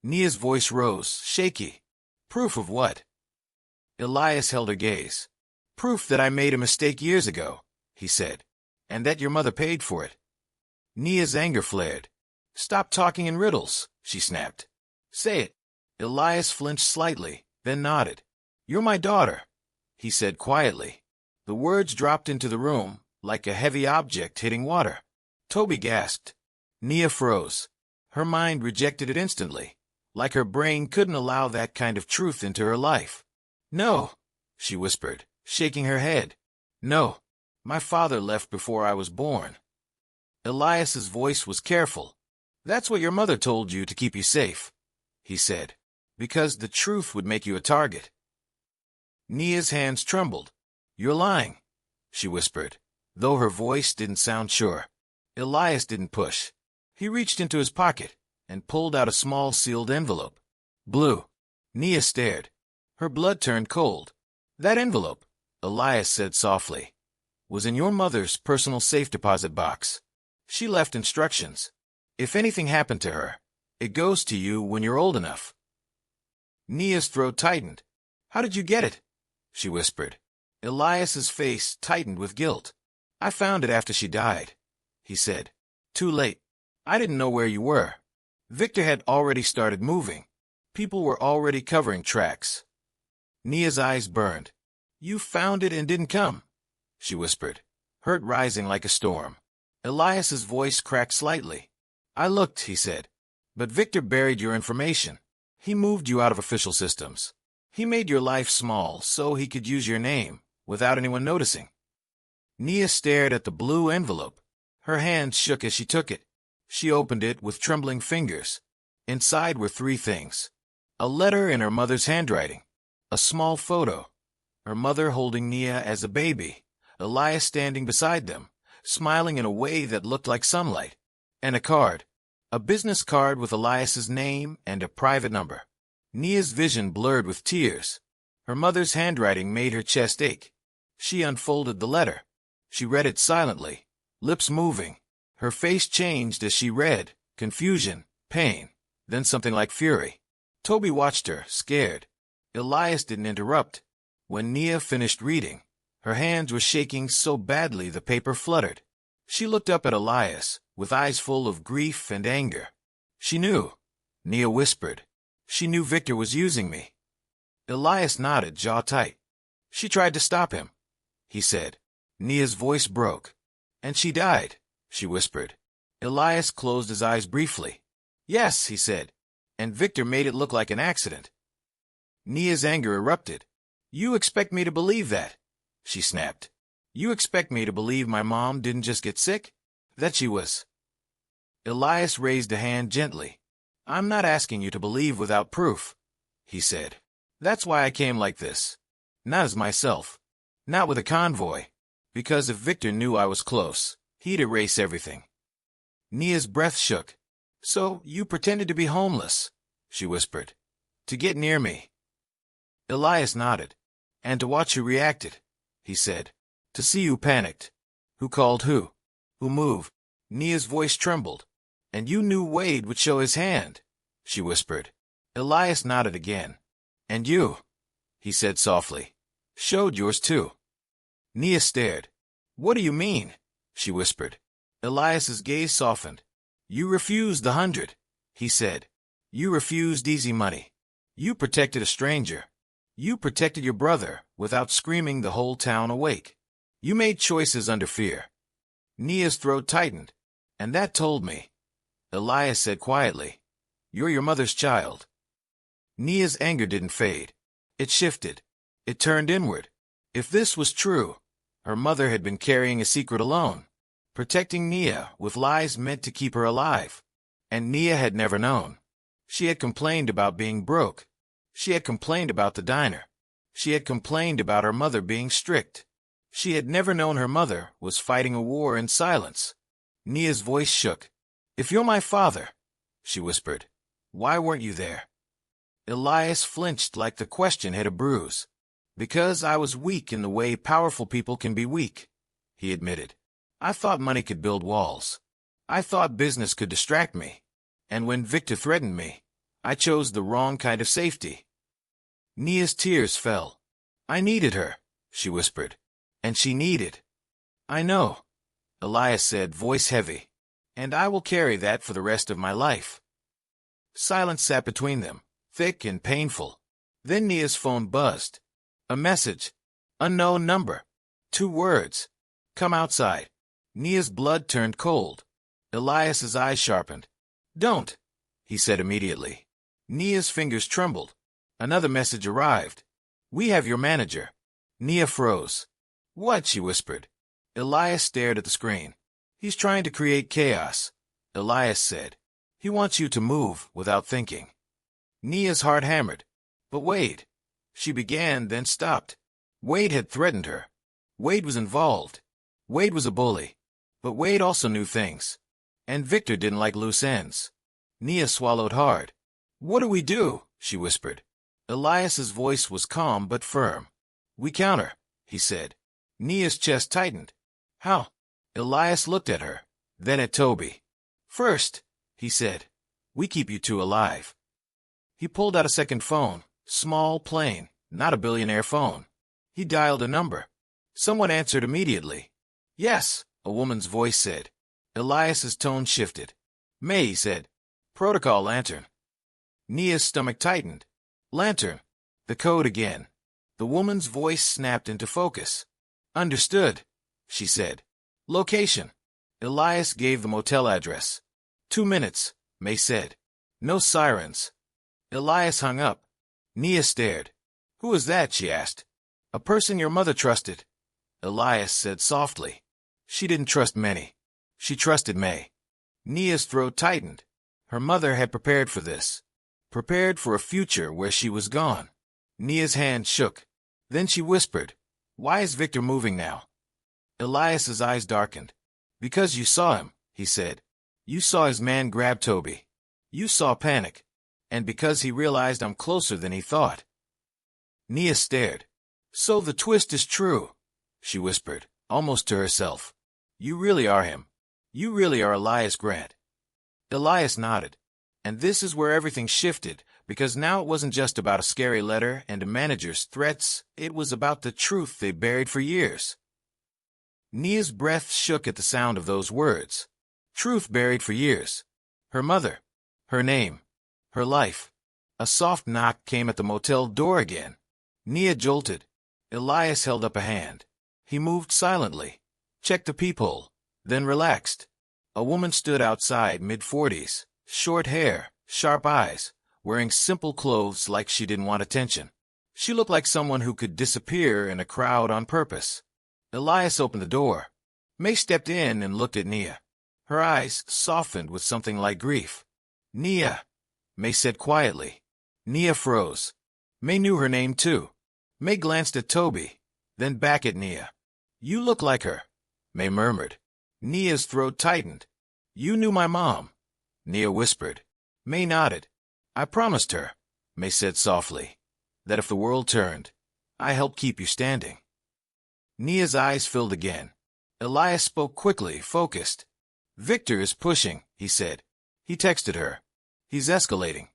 Nia's voice rose, shaky. Proof of what? Elias held her gaze. Proof that I made a mistake years ago, he said, and that your mother paid for it. Nia's anger flared. Stop talking in riddles, she snapped. Say it. Elias flinched slightly, then nodded. You're my daughter, he said quietly. The words dropped into the room, like a heavy object hitting water. Toby gasped. Nia froze. Her mind rejected it instantly, like her brain couldn't allow that kind of truth into her life. No, she whispered, shaking her head. No, my father left before I was born. Elias's voice was careful. That's what your mother told you to keep you safe, he said, because the truth would make you a target. Nia's hands trembled. You're lying, she whispered, though her voice didn't sound sure. Elias didn't push. He reached into his pocket and pulled out a small sealed envelope. Blue. Nia stared. Her blood turned cold. That envelope, Elias said softly, was in your mother's personal safe deposit box. She left instructions. If anything happened to her, it goes to you when you're old enough. Nia's throat tightened. How did you get it? She whispered. Elias's face tightened with guilt. I found it after she died, he said. Too late. I didn't know where you were. Victor had already started moving. People were already covering tracks. Nia's eyes burned. You found it and didn't come, she whispered, hurt rising like a storm. Elias's voice cracked slightly. I looked, he said. But Victor buried your information. He moved you out of official systems. He made your life small so he could use your name without anyone noticing. Nia stared at the blue envelope. Her hands shook as she took it. She opened it with trembling fingers. Inside were three things. A letter in her mother's handwriting. A small photo. Her mother holding Nia as a baby. Elias standing beside them, smiling in a way that looked like sunlight. And a card. A business card with Elias's name and a private number. Nia's vision blurred with tears. Her mother's handwriting made her chest ache. She unfolded the letter. She read it silently, lips moving. Her face changed as she read, confusion, pain, then something like fury. Toby watched her, scared. Elias didn't interrupt. When Nia finished reading, her hands were shaking so badly the paper fluttered. She looked up at Elias, with eyes full of grief and anger. She knew. Nia whispered. She knew Victor was using me. Elias nodded, jaw tight. She tried to stop him, he said. Nia's voice broke. And she died, she whispered. Elias closed his eyes briefly. Yes, he said. And Victor made it look like an accident. Nia's anger erupted. You expect me to believe that? She snapped. You expect me to believe my mom didn't just get sick? That she was... Elias raised a hand gently. I'm not asking you to believe without proof, he said. That's why I came like this. Not as myself. Not with a convoy. Because if Victor knew I was close, he'd erase everything. Nia's breath shook. So, you pretended to be homeless, she whispered. To get near me. Elias nodded. And to watch who reacted, he said. To see who panicked. Who called who? Who moved? Nia's voice trembled. And you knew Wade would show his hand, she whispered. Elias nodded again. And you, he said softly, showed yours too. Nia stared. What do you mean? She whispered. Elias's gaze softened. You refused the 100, he said. You refused easy money. You protected a stranger. You protected your brother without screaming the whole town awake. You made choices under fear. Nia's throat tightened. And that told me. Elias said quietly. You're your mother's child. Nia's anger didn't fade. It shifted. It turned inward. If this was true, her mother had been carrying a secret alone, protecting Nia with lies meant to keep her alive. And Nia had never known. She had complained about being broke. She had complained about the diner. She had complained about her mother being strict. She had never known her mother was fighting a war in silence. Nia's voice shook. If you're my father, she whispered, why weren't you there? Elias flinched like the question hit a bruise. Because I was weak in the way powerful people can be weak, he admitted. I thought money could build walls. I thought business could distract me. And when Victor threatened me, I chose the wrong kind of safety. Nia's tears fell. I needed her, she whispered. And she needed. I know, Elias said, voice heavy. And I will carry that for the rest of my life. Silence sat between them, thick and painful. Then Nia's phone buzzed. A message. Unknown number. 2 words. Come outside. Nia's blood turned cold. Elias's eyes sharpened. Don't, he said immediately. Nia's fingers trembled. Another message arrived. We have your manager. Nia froze. What? She whispered. Elias stared at the screen. He's trying to create chaos, Elias said. He wants you to move without thinking. Nia's heart hammered. But Wade. She began, then stopped. Wade had threatened her. Wade was involved. Wade was a bully. But Wade also knew things. And Victor didn't like loose ends. Nia swallowed hard. What do we do? She whispered. Elias's voice was calm but firm. We counter, he said. Nia's chest tightened. How? Elias looked at her, then at Toby. First, he said, we keep you two alive. He pulled out a second phone, small, plain, not a billionaire phone. He dialed a number. Someone answered immediately. Yes, a woman's voice said. Elias's tone shifted. May, he said. Protocol lantern. Nia's stomach tightened. Lantern. The code again. The woman's voice snapped into focus. Understood, she said. Location. Elias gave the motel address. 2 minutes, May said. No sirens. Elias hung up. Nia stared. Who is that? She asked. A person your mother trusted. Elias said softly. She didn't trust many. She trusted May. Nia's throat tightened. Her mother had prepared for this. Prepared for a future where she was gone. Nia's hand shook. Then she whispered, Why is Victor moving now? Elias's eyes darkened. Because you saw him, he said. You saw his man grab Toby. You saw panic. And because he realized I'm closer than he thought. Nia stared. So the twist is true, she whispered, almost to herself. You really are him. You really are Elias Grant. Elias nodded. And this is where everything shifted, because now it wasn't just about a scary letter and a manager's threats, it was about the truth they buried for years. Nia's breath shook at the sound of those words. Truth buried for years. Her mother. Her name. Her life. A soft knock came at the motel door again. Nia jolted. Elias held up a hand. He moved silently, checked the peephole, then relaxed. A woman stood outside, mid-40s, short hair, sharp eyes, wearing simple clothes like she didn't want attention. She looked like someone who could disappear in a crowd on purpose. Elias opened the door. May stepped in and looked at Nia. Her eyes softened with something like grief. "Nia," May said quietly. Nia froze. May knew her name too. May glanced at Toby, then back at Nia. "You look like her," May murmured. Nia's throat tightened. "You knew my mom," Nia whispered. May nodded. "I promised her," May said softly, "that if the world turned, I helped keep you standing." Nia's eyes filled again. Elias spoke quickly, focused. "Victor is pushing," he said. He texted her. "He's escalating."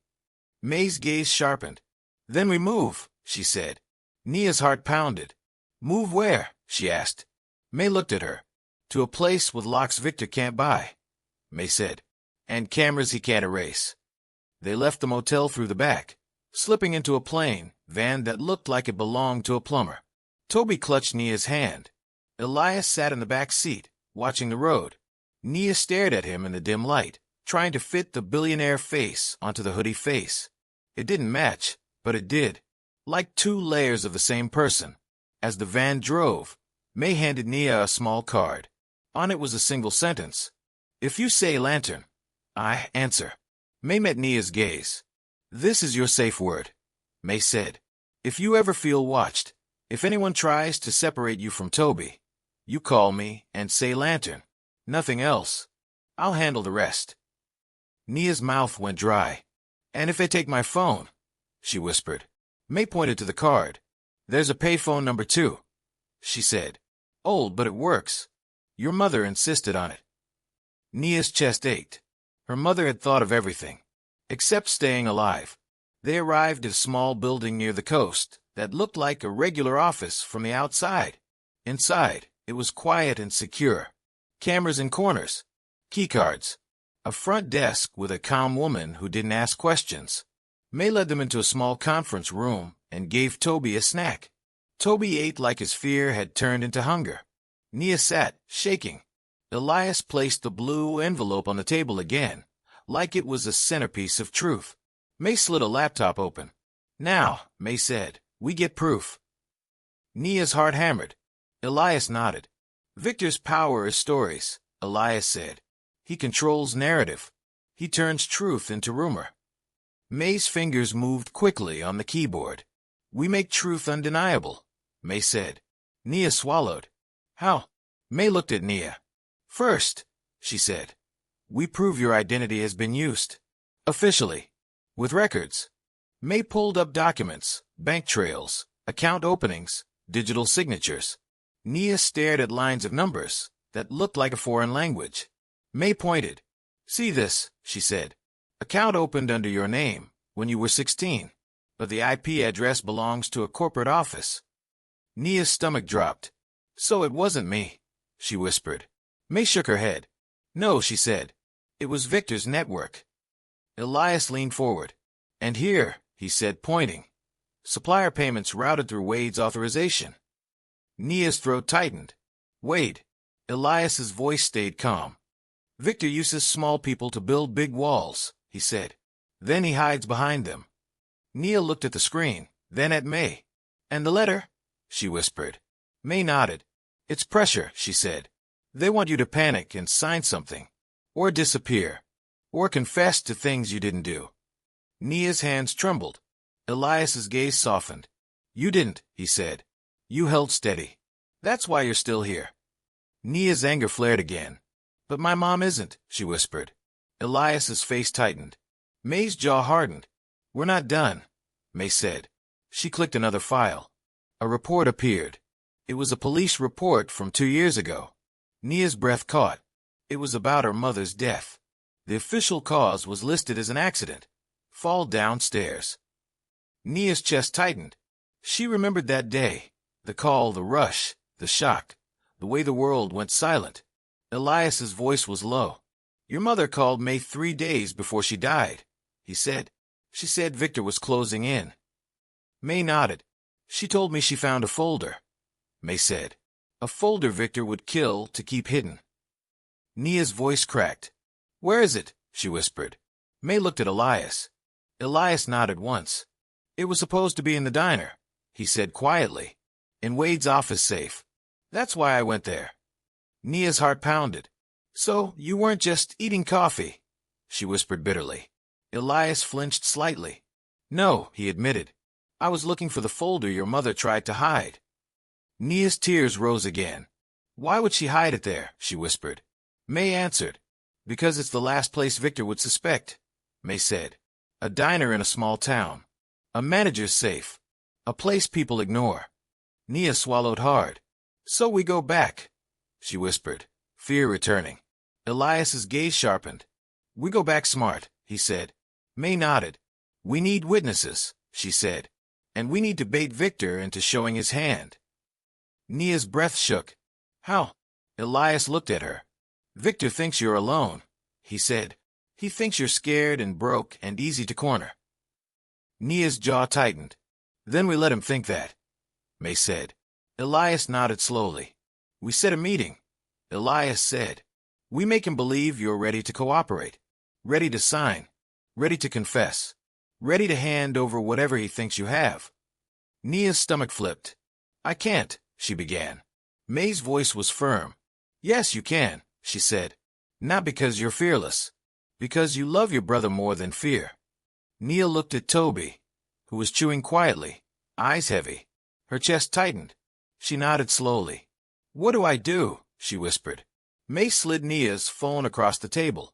May's gaze sharpened. "Then we move," she said. Nia's heart pounded. "Move where?" she asked. May looked at her. "To a place with locks Victor can't buy," May said, "and cameras he can't erase." They left the motel through the back, slipping into a plain van that looked like it belonged to a plumber. Toby clutched Nia's hand. Elias sat in the back seat, watching the road. Nia stared at him in the dim light, trying to fit the billionaire face onto the hoodie face. It didn't match, but it did. Like two layers of the same person. As the van drove, May handed Nia a small card. On it was a single sentence. "If you say lantern, I answer." May met Nia's gaze. "This is your safe word," May said. "If you ever feel watched, if anyone tries to separate you from Toby, you call me and say lantern. Nothing else. I'll handle the rest." Nia's mouth went dry. "And if they take my phone?" she whispered. May pointed to the card. "There's a payphone number too," she said. "Old, but it works. Your mother insisted on it." Nia's chest ached. Her mother had thought of everything, except staying alive. They arrived at a small building near the coast that looked like a regular office from the outside. Inside, it was quiet and secure. Cameras in corners, keycards, a front desk with a calm woman who didn't ask questions. May led them into a small conference room and gave Toby a snack. Toby ate like his fear had turned into hunger. Nia sat, shaking. Elias placed the blue envelope on the table again, like it was a centerpiece of truth. May slid a laptop open. "Now," May said, "we get proof." Nia's heart hammered. Elias nodded. "Victor's power is stories," Elias said. "He controls narrative. He turns truth into rumor." May's fingers moved quickly on the keyboard. "We make truth undeniable," May said. Nia swallowed. "How?" May looked at Nia. "First," she said, "we prove your identity has been used. Officially. With records." May pulled up documents, bank trails, account openings, digital signatures. Nia stared at lines of numbers that looked like a foreign language. May pointed. "See this," she said. "Account opened under your name when you were 16, but the IP address belongs to a corporate office." Nia's stomach dropped. "So it wasn't me," she whispered. May shook her head. "No," she said. "It was Victor's network." Elias leaned forward. "And here," he said, pointing. "Supplier payments routed through Wade's authorization." Nia's throat tightened. "Wade." Elias's voice stayed calm. "Victor uses small people to build big walls," he said. "Then he hides behind them." Nia looked at the screen, then at May. "And the letter?" she whispered. May nodded. "It's pressure," she said. "They want you to panic and sign something. Or disappear. Or confess to things you didn't do." Nia's hands trembled. Elias's gaze softened. "You didn't," he said. "You held steady. That's why you're still here." Nia's anger flared again. "But my mom isn't," she whispered. Elias's face tightened. May's jaw hardened. "We're not done," May said. She clicked another file. A report appeared. It was a police report from 2 years ago. Nia's breath caught. It was about her mother's death. The official cause was listed as an accident. Fall downstairs. Nia's chest tightened. She remembered that day. The call, the rush, the shock, the way the world went silent. Elias's voice was low. "Your mother called May 3 days before she died," he said. "She said Victor was closing in." May nodded. She told me she found a folder, May said. A folder Victor would kill to keep hidden. Nia's voice cracked. Where is it? She whispered. May looked at Elias. Elias nodded once. It was supposed to be in the diner, he said quietly. In Wade's office safe. That's why I went there. Nia's heart pounded. So, you weren't just eating coffee, she whispered bitterly. Elias flinched slightly. No, he admitted. I was looking for the folder your mother tried to hide. Nia's tears rose again. Why would she hide it there? She whispered. May answered. Because it's the last place Victor would suspect, May said. A diner in a small town. A manager's safe. A place people ignore. Nia swallowed hard. So we go back, she whispered, fear returning. Elias's gaze sharpened. We go back smart, he said. May nodded. We need witnesses, she said. And we need to bait Victor into showing his hand. Nia's breath shook. How? Elias looked at her. Victor thinks you're alone, he said. He thinks you're scared and broke and easy to corner. Nia's jaw tightened. Then we let him think that, May said. Elias nodded slowly. We set a meeting, Elias said. We make him believe you're ready to cooperate, ready to sign, ready to confess, ready to hand over whatever he thinks you have. Nia's stomach flipped. I can't, she began. May's voice was firm. Yes, you can, she said. Not because you're fearless. Because you love your brother more than fear. Nia looked at Toby, who was chewing quietly, eyes heavy. Her chest tightened. She nodded slowly. What do I do? She whispered. May slid Nia's phone across the table.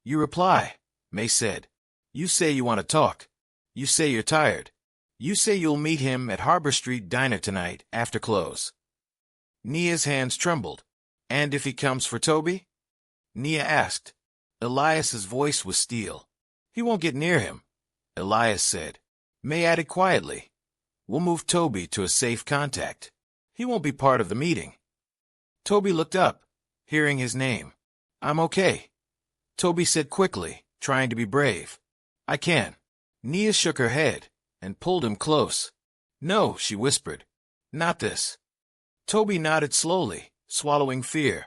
You reply, May said. You say you want to talk. You say you're tired. You say you'll meet him at Harbor Street Diner tonight after close. Nia's hands trembled. And if he comes for Toby? Nia asked. Elias's voice was steel. He won't get near him, Elias said. May added quietly. We'll move Toby to a safe contact. He won't be part of the meeting. Toby looked up, hearing his name. I'm okay, Toby said quickly, trying to be brave. I can. Nia shook her head and pulled him close. No, she whispered. Not this. Toby nodded slowly, swallowing fear.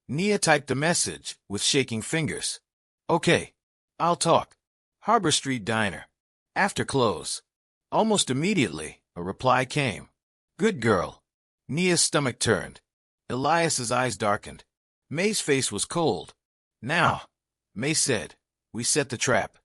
Nia typed a message with shaking fingers. Okay, I'll talk. Harbor Street Diner. After close. Almost immediately, a reply came. Good girl. Nia's stomach turned. Elias's eyes darkened. May's face was cold. Now, May said, we set the trap.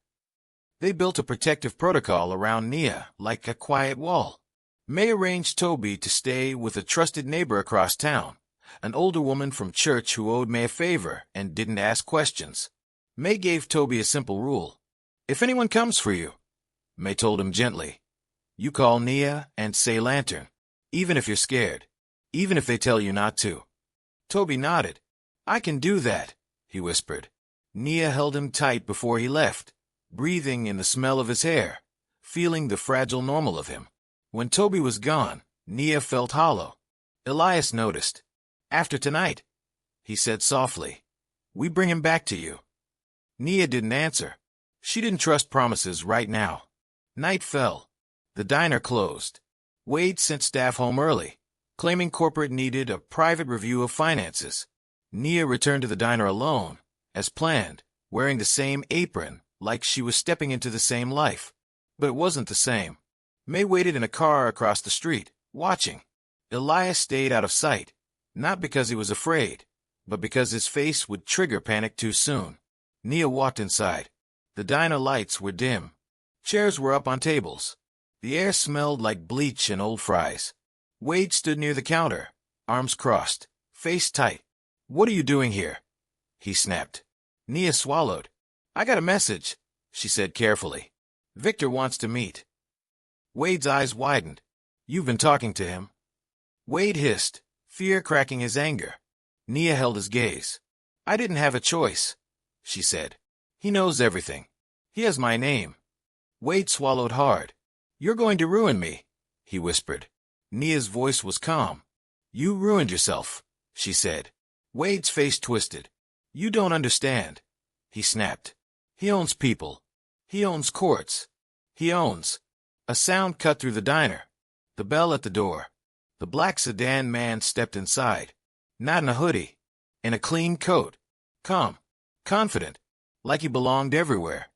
They built a protective protocol around Nia, like a quiet wall. May arranged Toby to stay with a trusted neighbor across town, an older woman from church who owed May a favor and didn't ask questions. May gave Toby a simple rule. If anyone comes for you, May told him gently, you call Nia and say Lantern, even if you're scared, even if they tell you not to. Toby nodded. I can do that, he whispered. Nia held him tight before he left, breathing in the smell of his hair, feeling the fragile normal of him. When Toby was gone, Nia felt hollow. Elias noticed. After tonight, he said softly, we bring him back to you. Nia didn't answer. She didn't trust promises right now. Night fell. The diner closed. Wade sent staff home early, claiming corporate needed a private review of finances. Nia returned to the diner alone, as planned, wearing the same apron, like she was stepping into the same life. But it wasn't the same. May waited in a car across the street, watching. Elias stayed out of sight, not because he was afraid, but because his face would trigger panic too soon. Nia walked inside. The diner lights were dim. Chairs were up on tables. The air smelled like bleach and old fries. Wade stood near the counter, arms crossed, face tight. What are you doing here? He snapped. Nia swallowed. I got a message, she said carefully. Victor wants to meet. Wade's eyes widened. You've been talking to him? Wade hissed, fear cracking his anger. Nia held his gaze. I didn't have a choice, she said. He knows everything. He has my name. Wade swallowed hard. You're going to ruin me, he whispered. Nia's voice was calm. You ruined yourself, she said. Wade's face twisted. You don't understand, he snapped. He owns people. He owns courts. He owns... A sound cut through the diner. The bell at the door. The black sedan man stepped inside. Not in a hoodie. In a clean coat. Calm. Confident. Like he belonged everywhere.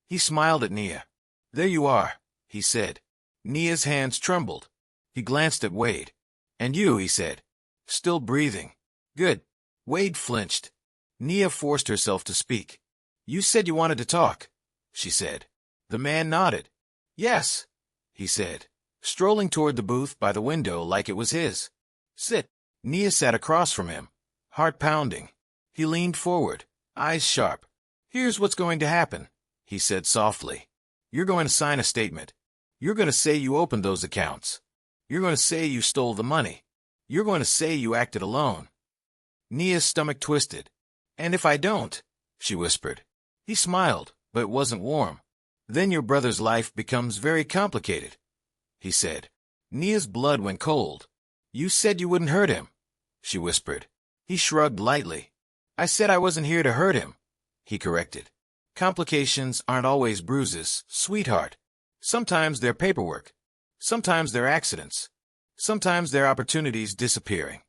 He smiled at Nia. "There you are," he said. Nia's hands trembled. He glanced at Wade. "And you," he said. "Still breathing. Good." Wade flinched. Nia forced herself to speak. "You said you wanted to talk," she said. The man nodded. "Yes," he said, strolling toward the booth by the window like it was his. "Sit." Nia sat across from him, heart pounding. He leaned forward, eyes sharp. "Here's what's going to happen," he said softly. "You're going to sign a statement. You're going to say you opened those accounts. You're going to say you stole the money. You're going to say you acted alone." Nia's stomach twisted. "And if I don't?" she whispered. He smiled, but it wasn't warm. "Then your brother's life becomes very complicated," he said. Nia's blood went cold. "You said you wouldn't hurt him," she whispered. He shrugged lightly. "I said I wasn't here to hurt him," he corrected. "Complications aren't always bruises, sweetheart. Sometimes they're paperwork. Sometimes they're accidents. Sometimes they're opportunities disappearing."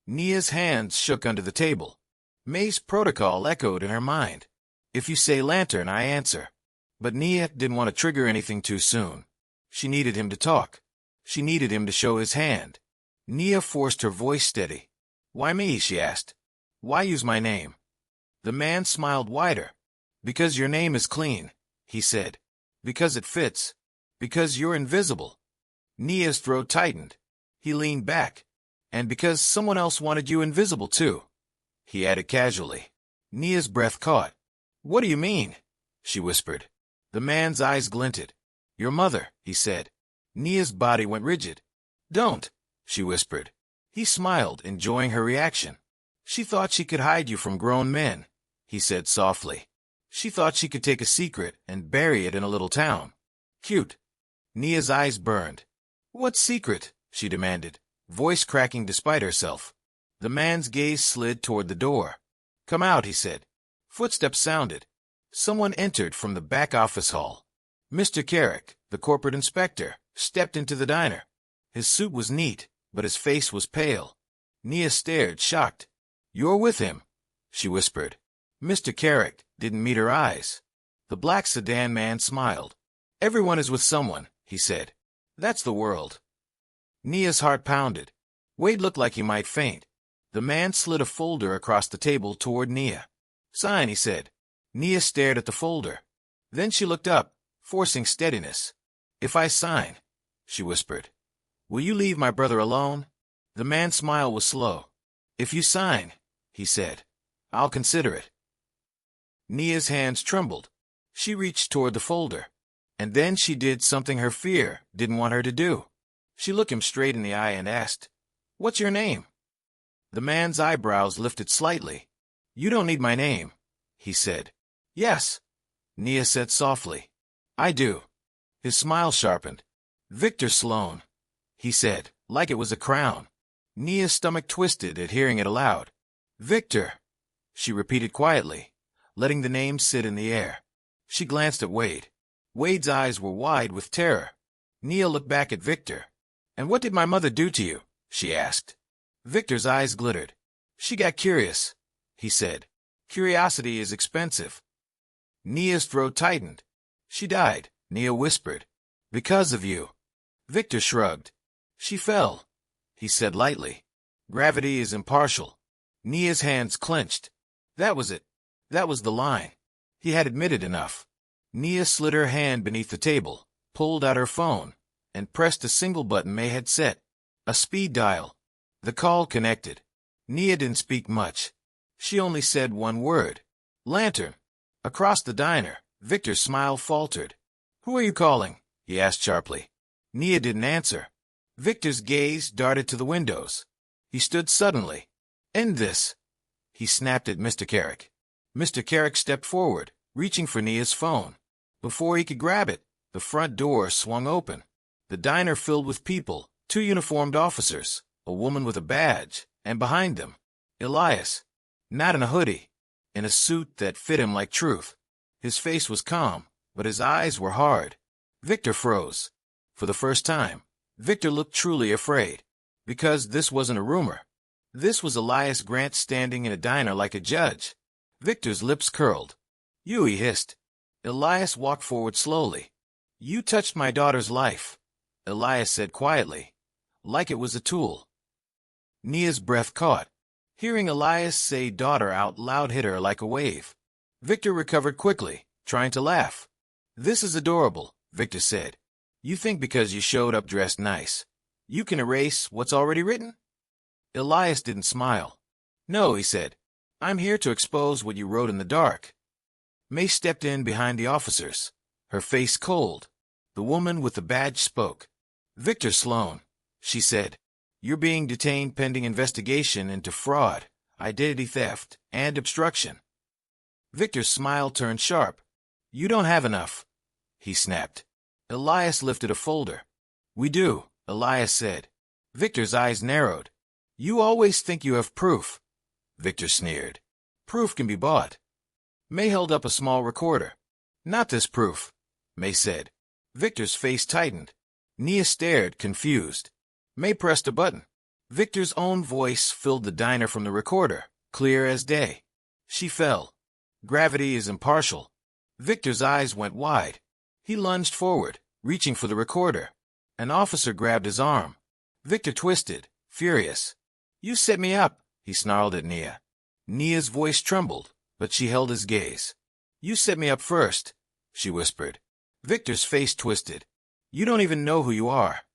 Nia's hands shook under the table. May's protocol echoed in her mind. "If you say lantern, I answer." But Nia didn't want to trigger anything too soon. She needed him to talk. She needed him to show his hand. Nia forced her voice steady. "Why me?" she asked. "Why use my name?" The man smiled wider. "Because your name is clean," he said. "Because it fits. Because you're invisible." Nia's throat tightened. He leaned back. "And because someone else wanted you invisible too," he added casually. Nia's breath caught. "What do you mean?" she whispered. The man's eyes glinted. "Your mother," he said. Nia's body went rigid. "Don't," she whispered. He smiled, enjoying her reaction. "She thought she could hide you from grown men," he said softly. "She thought she could take a secret and bury it in a little town. Cute." Nia's eyes burned. "What secret?" she demanded, voice cracking despite herself. The man's gaze slid toward the door. "Come out," he said. Footsteps sounded. Someone entered from the back office hall. Mr. Carrick, the corporate inspector, stepped into the diner. His suit was neat, but his face was pale. Nia stared, shocked. "You're with him," she whispered. Mr. Carrick didn't meet her eyes. The black sedan man smiled. "Everyone is with someone," he said. "That's the world." Nia's heart pounded. Wade looked like he might faint. The man slid a folder across the table toward Nia. "Sign," he said. Nia stared at the folder. Then she looked up, forcing steadiness. "If I sign," she whispered, "will you leave my brother alone?" The man's smile was slow. "If you sign," he said, "I'll consider it." Nia's hands trembled. She reached toward the folder. And then she did something her fear didn't want her to do. She looked him straight in the eye and asked, "What's your name?" The man's eyebrows lifted slightly. "You don't need my name," he said. "Yes," Nia said softly. "I do." His smile sharpened. "Victor Sloan," he said, like it was a crown. Nia's stomach twisted at hearing it aloud. "Victor," she repeated quietly, letting the name sit in the air. She glanced at Wade. Wade's eyes were wide with terror. Nia looked back at Victor. "And what did my mother do to you?" she asked. Victor's eyes glittered. "She got curious," he said. "Curiosity is expensive." Nia's throat tightened. "She died," Nia whispered. "Because of you." Victor shrugged. "She fell," he said lightly. "Gravity is impartial." Nia's hands clenched. That was it. That was the line. He had admitted enough. Nia slid her hand beneath the table, pulled out her phone, and pressed a single button May had set. A speed dial. The call connected. Nia didn't speak much. She only said one word. "Lantern." Across the diner, Victor's smile faltered. "Who are you calling?" he asked sharply. Nia didn't answer. Victor's gaze darted to the windows. He stood suddenly. "End this," he snapped at Mr. Carrick. Mr. Carrick stepped forward, reaching for Nia's phone. Before he could grab it, the front door swung open. The diner filled with people, 2 uniformed officers, a woman with a badge, and behind them, Elias. Not in a hoodie, in a suit that fit him like truth. His face was calm, but his eyes were hard. Victor froze. For the first time, Victor looked truly afraid. Because this wasn't a rumor. This was Elias Grant standing in a diner like a judge. Victor's lips curled. "You," he hissed. Elias walked forward slowly. "You touched my daughter's life," Elias said quietly, like it was a tool. Nia's breath caught. Hearing Elias say daughter out loud hit her like a wave. Victor recovered quickly, trying to laugh. "This is adorable," Victor said. "You think because you showed up dressed nice, you can erase what's already written?" Elias didn't smile. "No," he said. "I'm here to expose what you wrote in the dark." May stepped in behind the officers, her face cold. The woman with the badge spoke. "Victor Sloan," she said. "You're being detained pending investigation into fraud, identity theft, and obstruction." Victor's smile turned sharp. "You don't have enough," he snapped. Elias lifted a folder. "We do," Elias said. Victor's eyes narrowed. "You always think you have proof," Victor sneered. "Proof can be bought." May held up a small recorder. "Not this proof," May said. Victor's face tightened. Nia stared, confused. May pressed a button. Victor's own voice filled the diner from the recorder, clear as day. She fell. "Gravity is impartial." Victor's eyes went wide. He lunged forward, reaching for the recorder. An officer grabbed his arm. Victor twisted, furious. "You set me up," he snarled at Nia. Nia's voice trembled, but she held his gaze. "You set me up first," she whispered. Victor's face twisted. "You don't even know who you are,"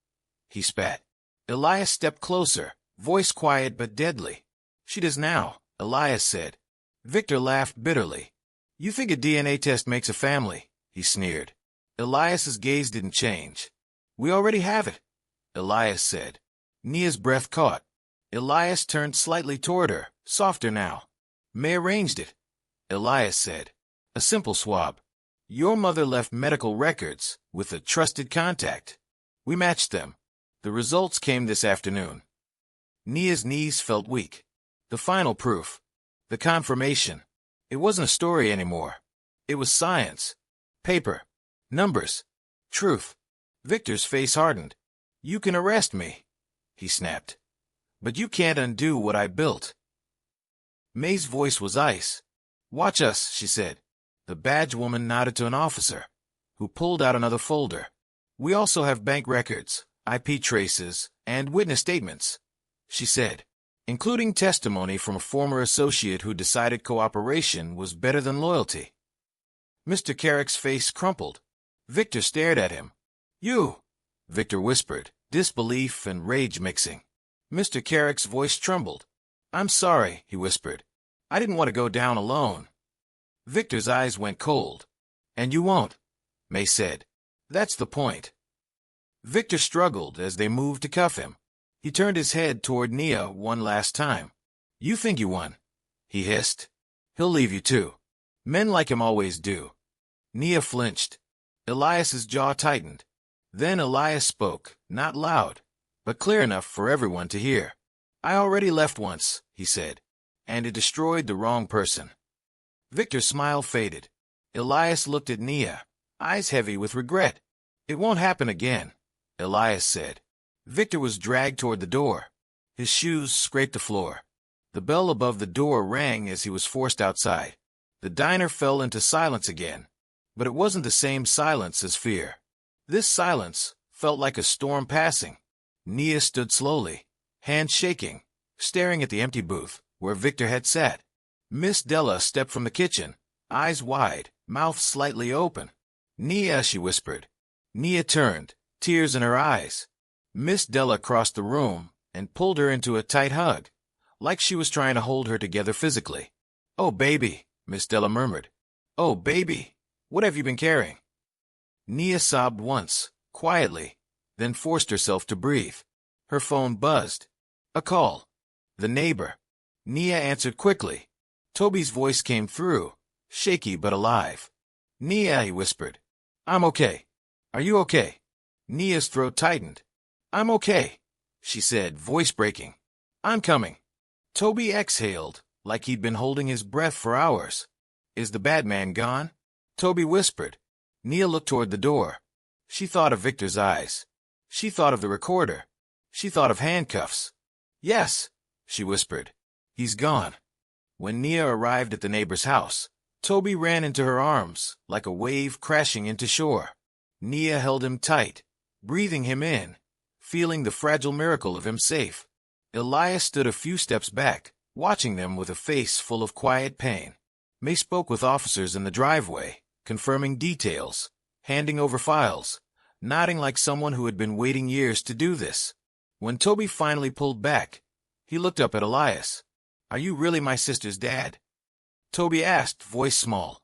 he spat. Elias stepped closer, voice quiet but deadly. "She does now," Elias said. Victor laughed bitterly. "You think a DNA test makes a family," he sneered. Elias's gaze didn't change. "We already have it," Elias said. Nia's breath caught. Elias turned slightly toward her, softer now. "May arranged it," Elias said. "A simple swab. Your mother left medical records with a trusted contact. We matched them. The results came this afternoon." Nia's knees felt weak. The final proof. The confirmation. It wasn't a story anymore. It was science. Paper. Numbers. Truth. Victor's face hardened. "You can arrest me," he snapped. "But you can't undo what I built." May's voice was ice. "Watch us," she said. The badge woman nodded to an officer, who pulled out another folder. "We also have bank records, IP traces, and witness statements," she said, "including testimony from a former associate who decided cooperation was better than loyalty." Mr. Carrick's face crumpled. Victor stared at him. "You," Victor whispered, disbelief and rage mixing. Mr. Carrick's voice trembled. "I'm sorry," he whispered. "I didn't want to go down alone." Victor's eyes went cold. "And you won't," May said. "That's the point." Victor struggled as they moved to cuff him. He turned his head toward Nia one last time. "You think you won," he hissed. "He'll leave you too. Men like him always do." Nia flinched. Elias's jaw tightened. Then Elias spoke, not loud, but clear enough for everyone to hear. "I already left once," he said, "and it destroyed the wrong person." Victor's smile faded. Elias looked at Nia, eyes heavy with regret. "It won't happen again," Elias said. Victor was dragged toward the door. His shoes scraped the floor. The bell above the door rang as he was forced outside. The diner fell into silence again, but it wasn't the same silence as fear. This silence felt like a storm passing. Nia stood slowly, hands shaking, staring at the empty booth where Victor had sat. Miss Della stepped from the kitchen, eyes wide, mouth slightly open. "Nia," she whispered. Nia turned, tears in her eyes. Miss Della crossed the room and pulled her into a tight hug, like she was trying to hold her together physically. "Oh, baby," Miss Della murmured. "Oh, baby, what have you been carrying?" Nia sobbed once, quietly, then forced herself to breathe. Her phone buzzed. A call. The neighbor. Nia answered quickly. Toby's voice came through, shaky but alive. "Nia," he whispered. "I'm okay. Are you okay?" Nia's throat tightened. "I'm okay," she said, voice breaking. "I'm coming." Toby exhaled, like he'd been holding his breath for hours. "Is the bad man gone?" Toby whispered. Nia looked toward the door. She thought of Victor's eyes. She thought of the recorder. She thought of handcuffs. Yes, she whispered. He's gone. When Nia arrived at the neighbor's house, Toby ran into her arms like a wave crashing into shore. Nia held him tight, breathing him in, feeling the fragile miracle of him safe. Elias stood a few steps back, watching them with a face full of quiet pain. May spoke with officers in the driveway, confirming details, handing over files, nodding like someone who had been waiting years to do this. When Toby finally pulled back, he looked up at Elias. "Are you really my sister's dad?" Toby asked, voice small.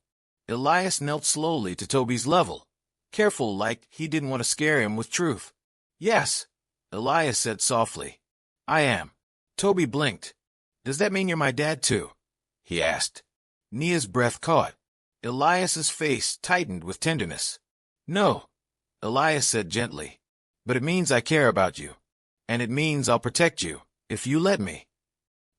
Elias knelt slowly to Toby's level, careful like he didn't want to scare him with truth. "Yes," Elias said softly. "I am." Toby blinked. "Does that mean you're my dad too?" he asked. Nia's breath caught. Elias's face tightened with tenderness. "No," Elias said gently. "But it means I care about you. And it means I'll protect you, if you let me."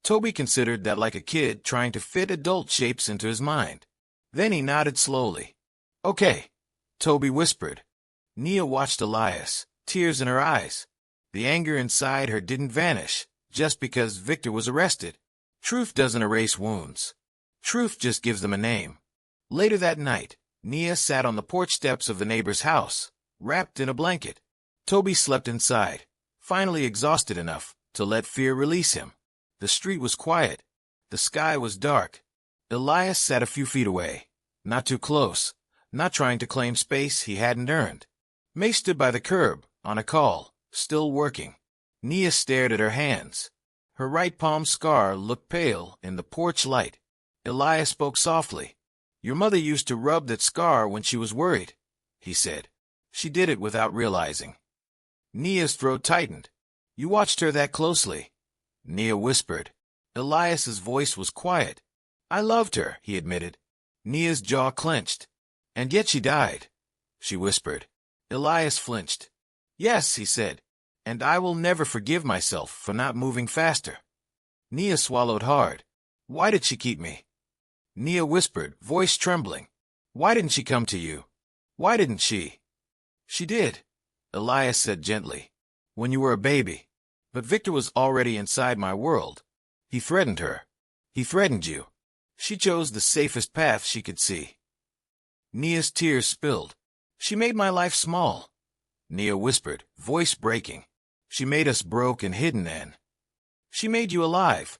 Toby considered that like a kid trying to fit adult shapes into his mind. Then he nodded slowly. "Okay," Toby whispered. Nia watched Elias, tears in her eyes. The anger inside her didn't vanish, just because Victor was arrested. Truth doesn't erase wounds. Truth just gives them a name. Later that night, Nia sat on the porch steps of the neighbor's house, wrapped in a blanket. Toby slept inside, finally exhausted enough to let fear release him. The street was quiet. The sky was dark. Elias sat a few feet away, not too close, not trying to claim space he hadn't earned. May stood by the curb, on a call, still working. Nia stared at her hands. Her right palm scar looked pale in the porch light. Elias spoke softly. "Your mother used to rub that scar when she was worried," he said. "She did it without realizing." Nia's throat tightened. "You watched her that closely?" Nia whispered. Elias's voice was quiet. "I loved her," he admitted. Nia's jaw clenched. "And yet she died," she whispered. Elias flinched. "Yes," he said. "And I will never forgive myself for not moving faster." Nia swallowed hard. "Why did she keep me?" Nia whispered, voice trembling. "Why didn't she come to you? Why didn't she?" "She did," Elias said gently. "When you were a baby. But Victor was already inside my world. He threatened her. He threatened you. She chose the safest path she could see." Nia's tears spilled. "She made my life small," Nia whispered, voice breaking. "She made us broke and hidden then." "She made you alive,"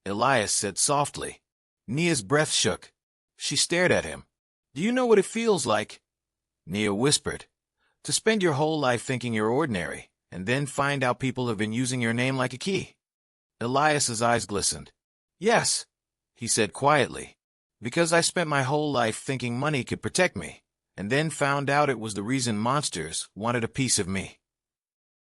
Elias said softly. Nia's breath shook. She stared at him. "Do you know what it feels like?" Nia whispered. "To spend your whole life thinking you're ordinary, and then find out people have been using your name like a key." Elias's eyes glistened. "Yes," he said quietly, "because I spent my whole life thinking money could protect me, and then found out it was the reason monsters wanted a piece of me."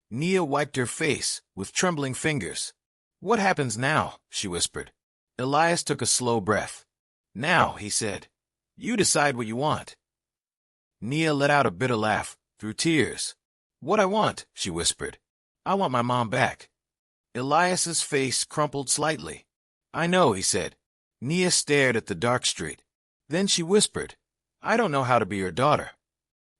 Nia wiped her face with trembling fingers. "What happens now?" she whispered. Elias took a slow breath. "Now," he said, "you decide what you want." Nia let out a bitter laugh, through tears. "What I want," she whispered. "I want my mom back." Elias's face crumpled slightly. "I know," he said. Nia stared at the dark street. Then she whispered, "I don't know how to be your daughter."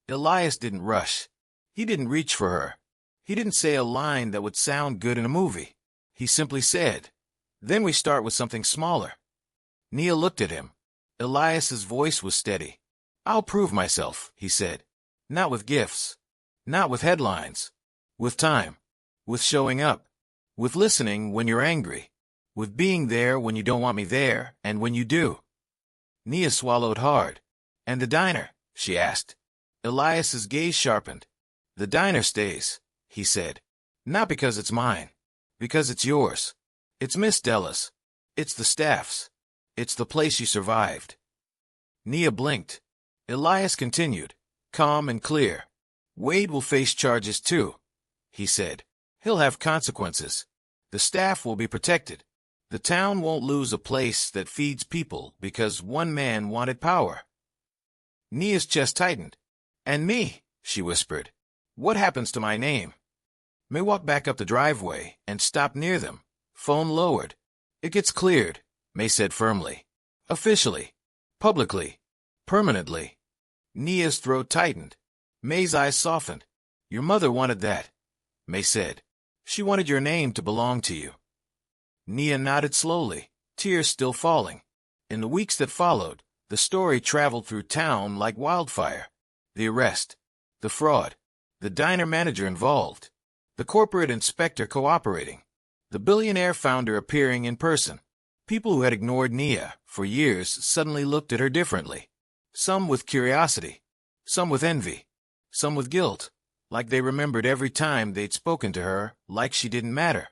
Elias didn't rush. He didn't reach for her. He didn't say a line that would sound good in a movie. He simply said, "Then we start with something smaller." Nia looked at him. Elias's voice was steady. "I'll prove myself," he said. "Not with gifts. Not with headlines. With time. With showing up. With listening when you're angry. With being there when you don't want me there, and when you do." Nia swallowed hard. "And the diner?" she asked. Elias's gaze sharpened. "The diner stays," he said. "Not because it's mine. Because it's yours. It's Miss Della's. It's the staff's. It's the place you survived." Nia blinked. Elias continued, calm and clear. "Wade will face charges too," he said. "He'll have consequences. The staff will be protected. The town won't lose a place that feeds people because one man wanted power." Nia's chest tightened. "And me," she whispered. "What happens to my name?" May walked back up the driveway and stopped near them, phone lowered. "It gets cleared," May said firmly. "Officially. Publicly. Permanently." Nia's throat tightened. May's eyes softened. "Your mother wanted that," May said. She wanted your name to belong to you. Nia nodded slowly, tears still falling. In the weeks that followed, the story traveled through town like wildfire. The arrest, the fraud, the diner manager involved, the corporate inspector cooperating, the billionaire founder appearing in person. People who had ignored Nia for years suddenly looked at her differently. Some with curiosity, some with envy, some with guilt, like they remembered every time they'd spoken to her, like she didn't matter.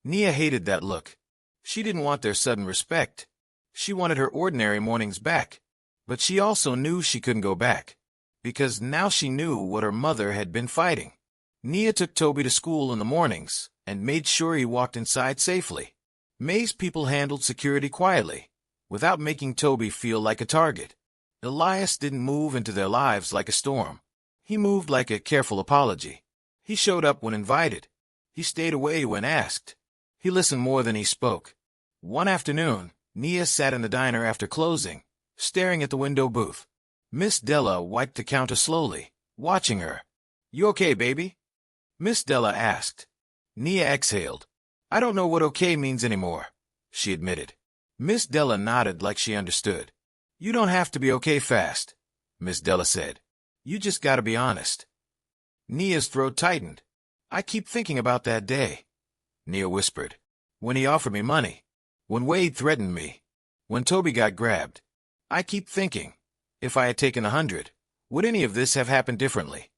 Nia hated that look. She didn't want their sudden respect. She wanted her ordinary mornings back. But she also knew she couldn't go back, because now she knew what her mother had been fighting. Nia took Toby to school in the mornings and made sure he walked inside safely. May's people handled security quietly, without making Toby feel like a target. Elias didn't move into their lives like a storm. He moved like a careful apology. He showed up when invited. He stayed away when asked. He listened more than he spoke. One afternoon, Nia sat in the diner after closing, staring at the window booth. Miss Della wiped the counter slowly, watching her. "You okay, baby?" Miss Della asked. Nia exhaled. "I don't know what okay means anymore," she admitted. Miss Della nodded like she understood. "You don't have to be okay fast," Miss Della said. "You just gotta be honest." Nia's throat tightened. "I keep thinking about that day," Nia whispered. "When he offered me money. When Wade threatened me. When Toby got grabbed. I keep thinking, if I had taken 100, would any of this have happened differently?"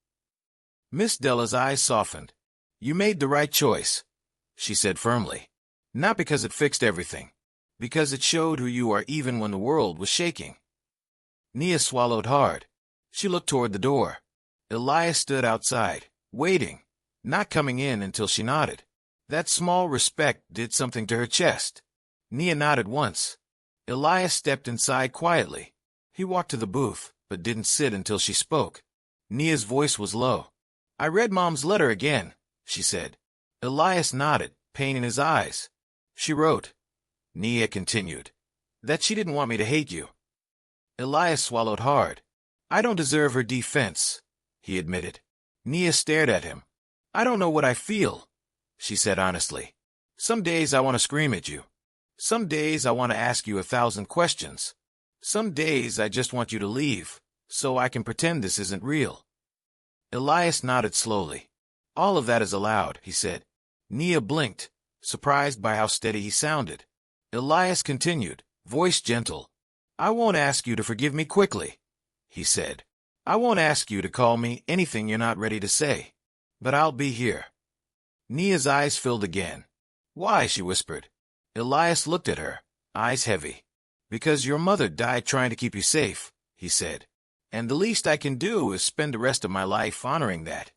Miss Della's eyes softened. "You made the right choice," she said firmly. "Not because it fixed everything. Because it showed who you are even when the world was shaking." Nia swallowed hard. She looked toward the door. Elias stood outside, waiting, not coming in until she nodded. That small respect did something to her chest. Nia nodded once. Elias stepped inside quietly. He walked to the booth, but didn't sit until she spoke. Nia's voice was low. "I read Mom's letter again," she said. Elias nodded, pain in his eyes. "She wrote," Nia continued, "that she didn't want me to hate you." Elias swallowed hard. "I don't deserve her defense," he admitted. Nia stared at him. "I don't know what I feel," she said honestly. "Some days I want to scream at you. Some days I want to ask you 1,000 questions. Some days I just want you to leave, so I can pretend this isn't real." Elias nodded slowly. "All of that is allowed," he said. Nia blinked, surprised by how steady he sounded. Elias continued, voice gentle. "I won't ask you to forgive me quickly," he said. "I won't ask you to call me anything you're not ready to say. But I'll be here." Nia's eyes filled again. "Why?" she whispered. Elias looked at her, eyes heavy. "Because your mother died trying to keep you safe," he said. "And the least I can do is spend the rest of my life honoring that."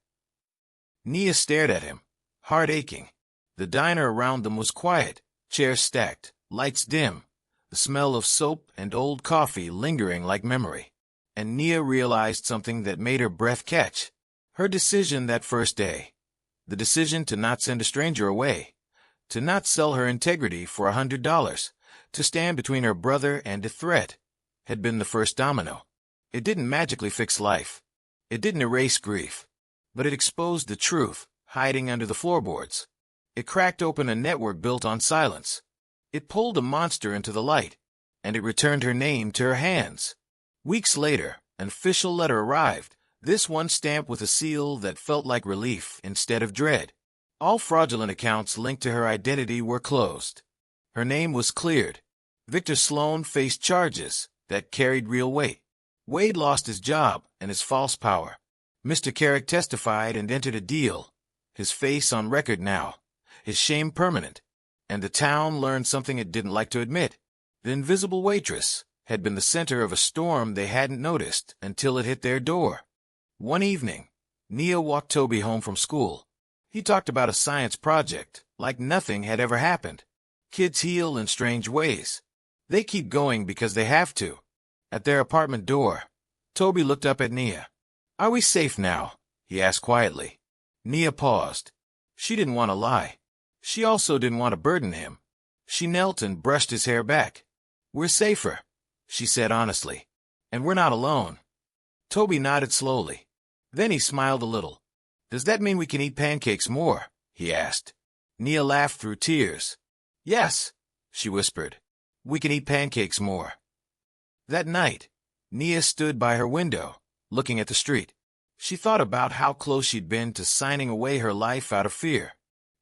Nia stared at him, heart aching. The diner around them was quiet, chairs stacked, lights dim, the smell of soap and old coffee lingering like memory. And Nia realized something that made her breath catch. Her decision that first day. The decision to not send a stranger away. To not sell her integrity for $100, to stand between her brother and a threat, had been the first domino. It didn't magically fix life. It didn't erase grief. But it exposed the truth, hiding under the floorboards. It cracked open a network built on silence. It pulled a monster into the light, and it returned her name to her hands. Weeks later, an official letter arrived, this one stamped with a seal that felt like relief instead of dread. All fraudulent accounts linked to her identity were closed. Her name was cleared. Victor Sloan faced charges that carried real weight. Wade lost his job and his false power. Mr. Carrick testified and entered a deal, his face on record now, his shame permanent. And the town learned something it didn't like to admit. The invisible waitress had been the center of a storm they hadn't noticed until it hit their door. One evening, Nia walked Toby home from school. He talked about a science project, like nothing had ever happened. Kids heal in strange ways. They keep going because they have to. At their apartment door, Toby looked up at Nia. "Are we safe now?" he asked quietly. Nia paused. She didn't want to lie. She also didn't want to burden him. She knelt and brushed his hair back. "We're safer," she said honestly. "And we're not alone." Toby nodded slowly. Then he smiled a little. "Does that mean we can eat pancakes more?" he asked. Nia laughed through tears. Yes, she whispered. We can eat pancakes more. That night, Nia stood by her window, looking at the street. She thought about how close she'd been to signing away her life out of fear.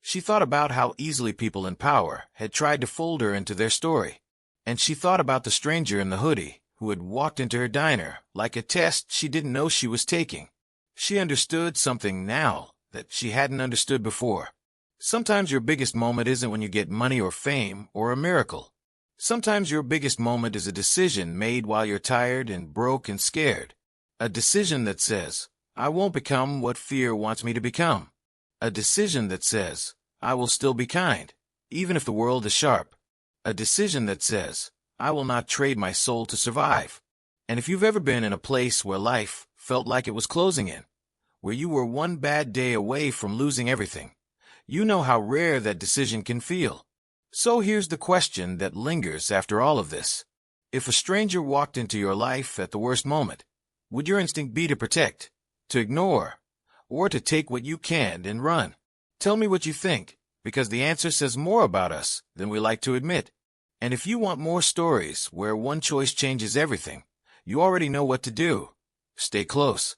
She thought about how easily people in power had tried to fold her into their story. And she thought about the stranger in the hoodie who had walked into her diner like a test she didn't know she was taking. She understood something now that she hadn't understood before. Sometimes your biggest moment isn't when you get money or fame or a miracle. Sometimes your biggest moment is a decision made while you're tired and broke and scared. A decision that says, I won't become what fear wants me to become. A decision that says, I will still be kind, even if the world is sharp. A decision that says, I will not trade my soul to survive. And if you've ever been in a place where life felt like it was closing in, where you were one bad day away from losing everything, you know how rare that decision can feel. So here's the question that lingers after all of this. If a stranger walked into your life at the worst moment, would your instinct be to protect, to ignore, or to take what you can and run? Tell me what you think, because the answer says more about us than we like to admit. And if you want more stories where one choice changes everything, you already know what to do. Stay close.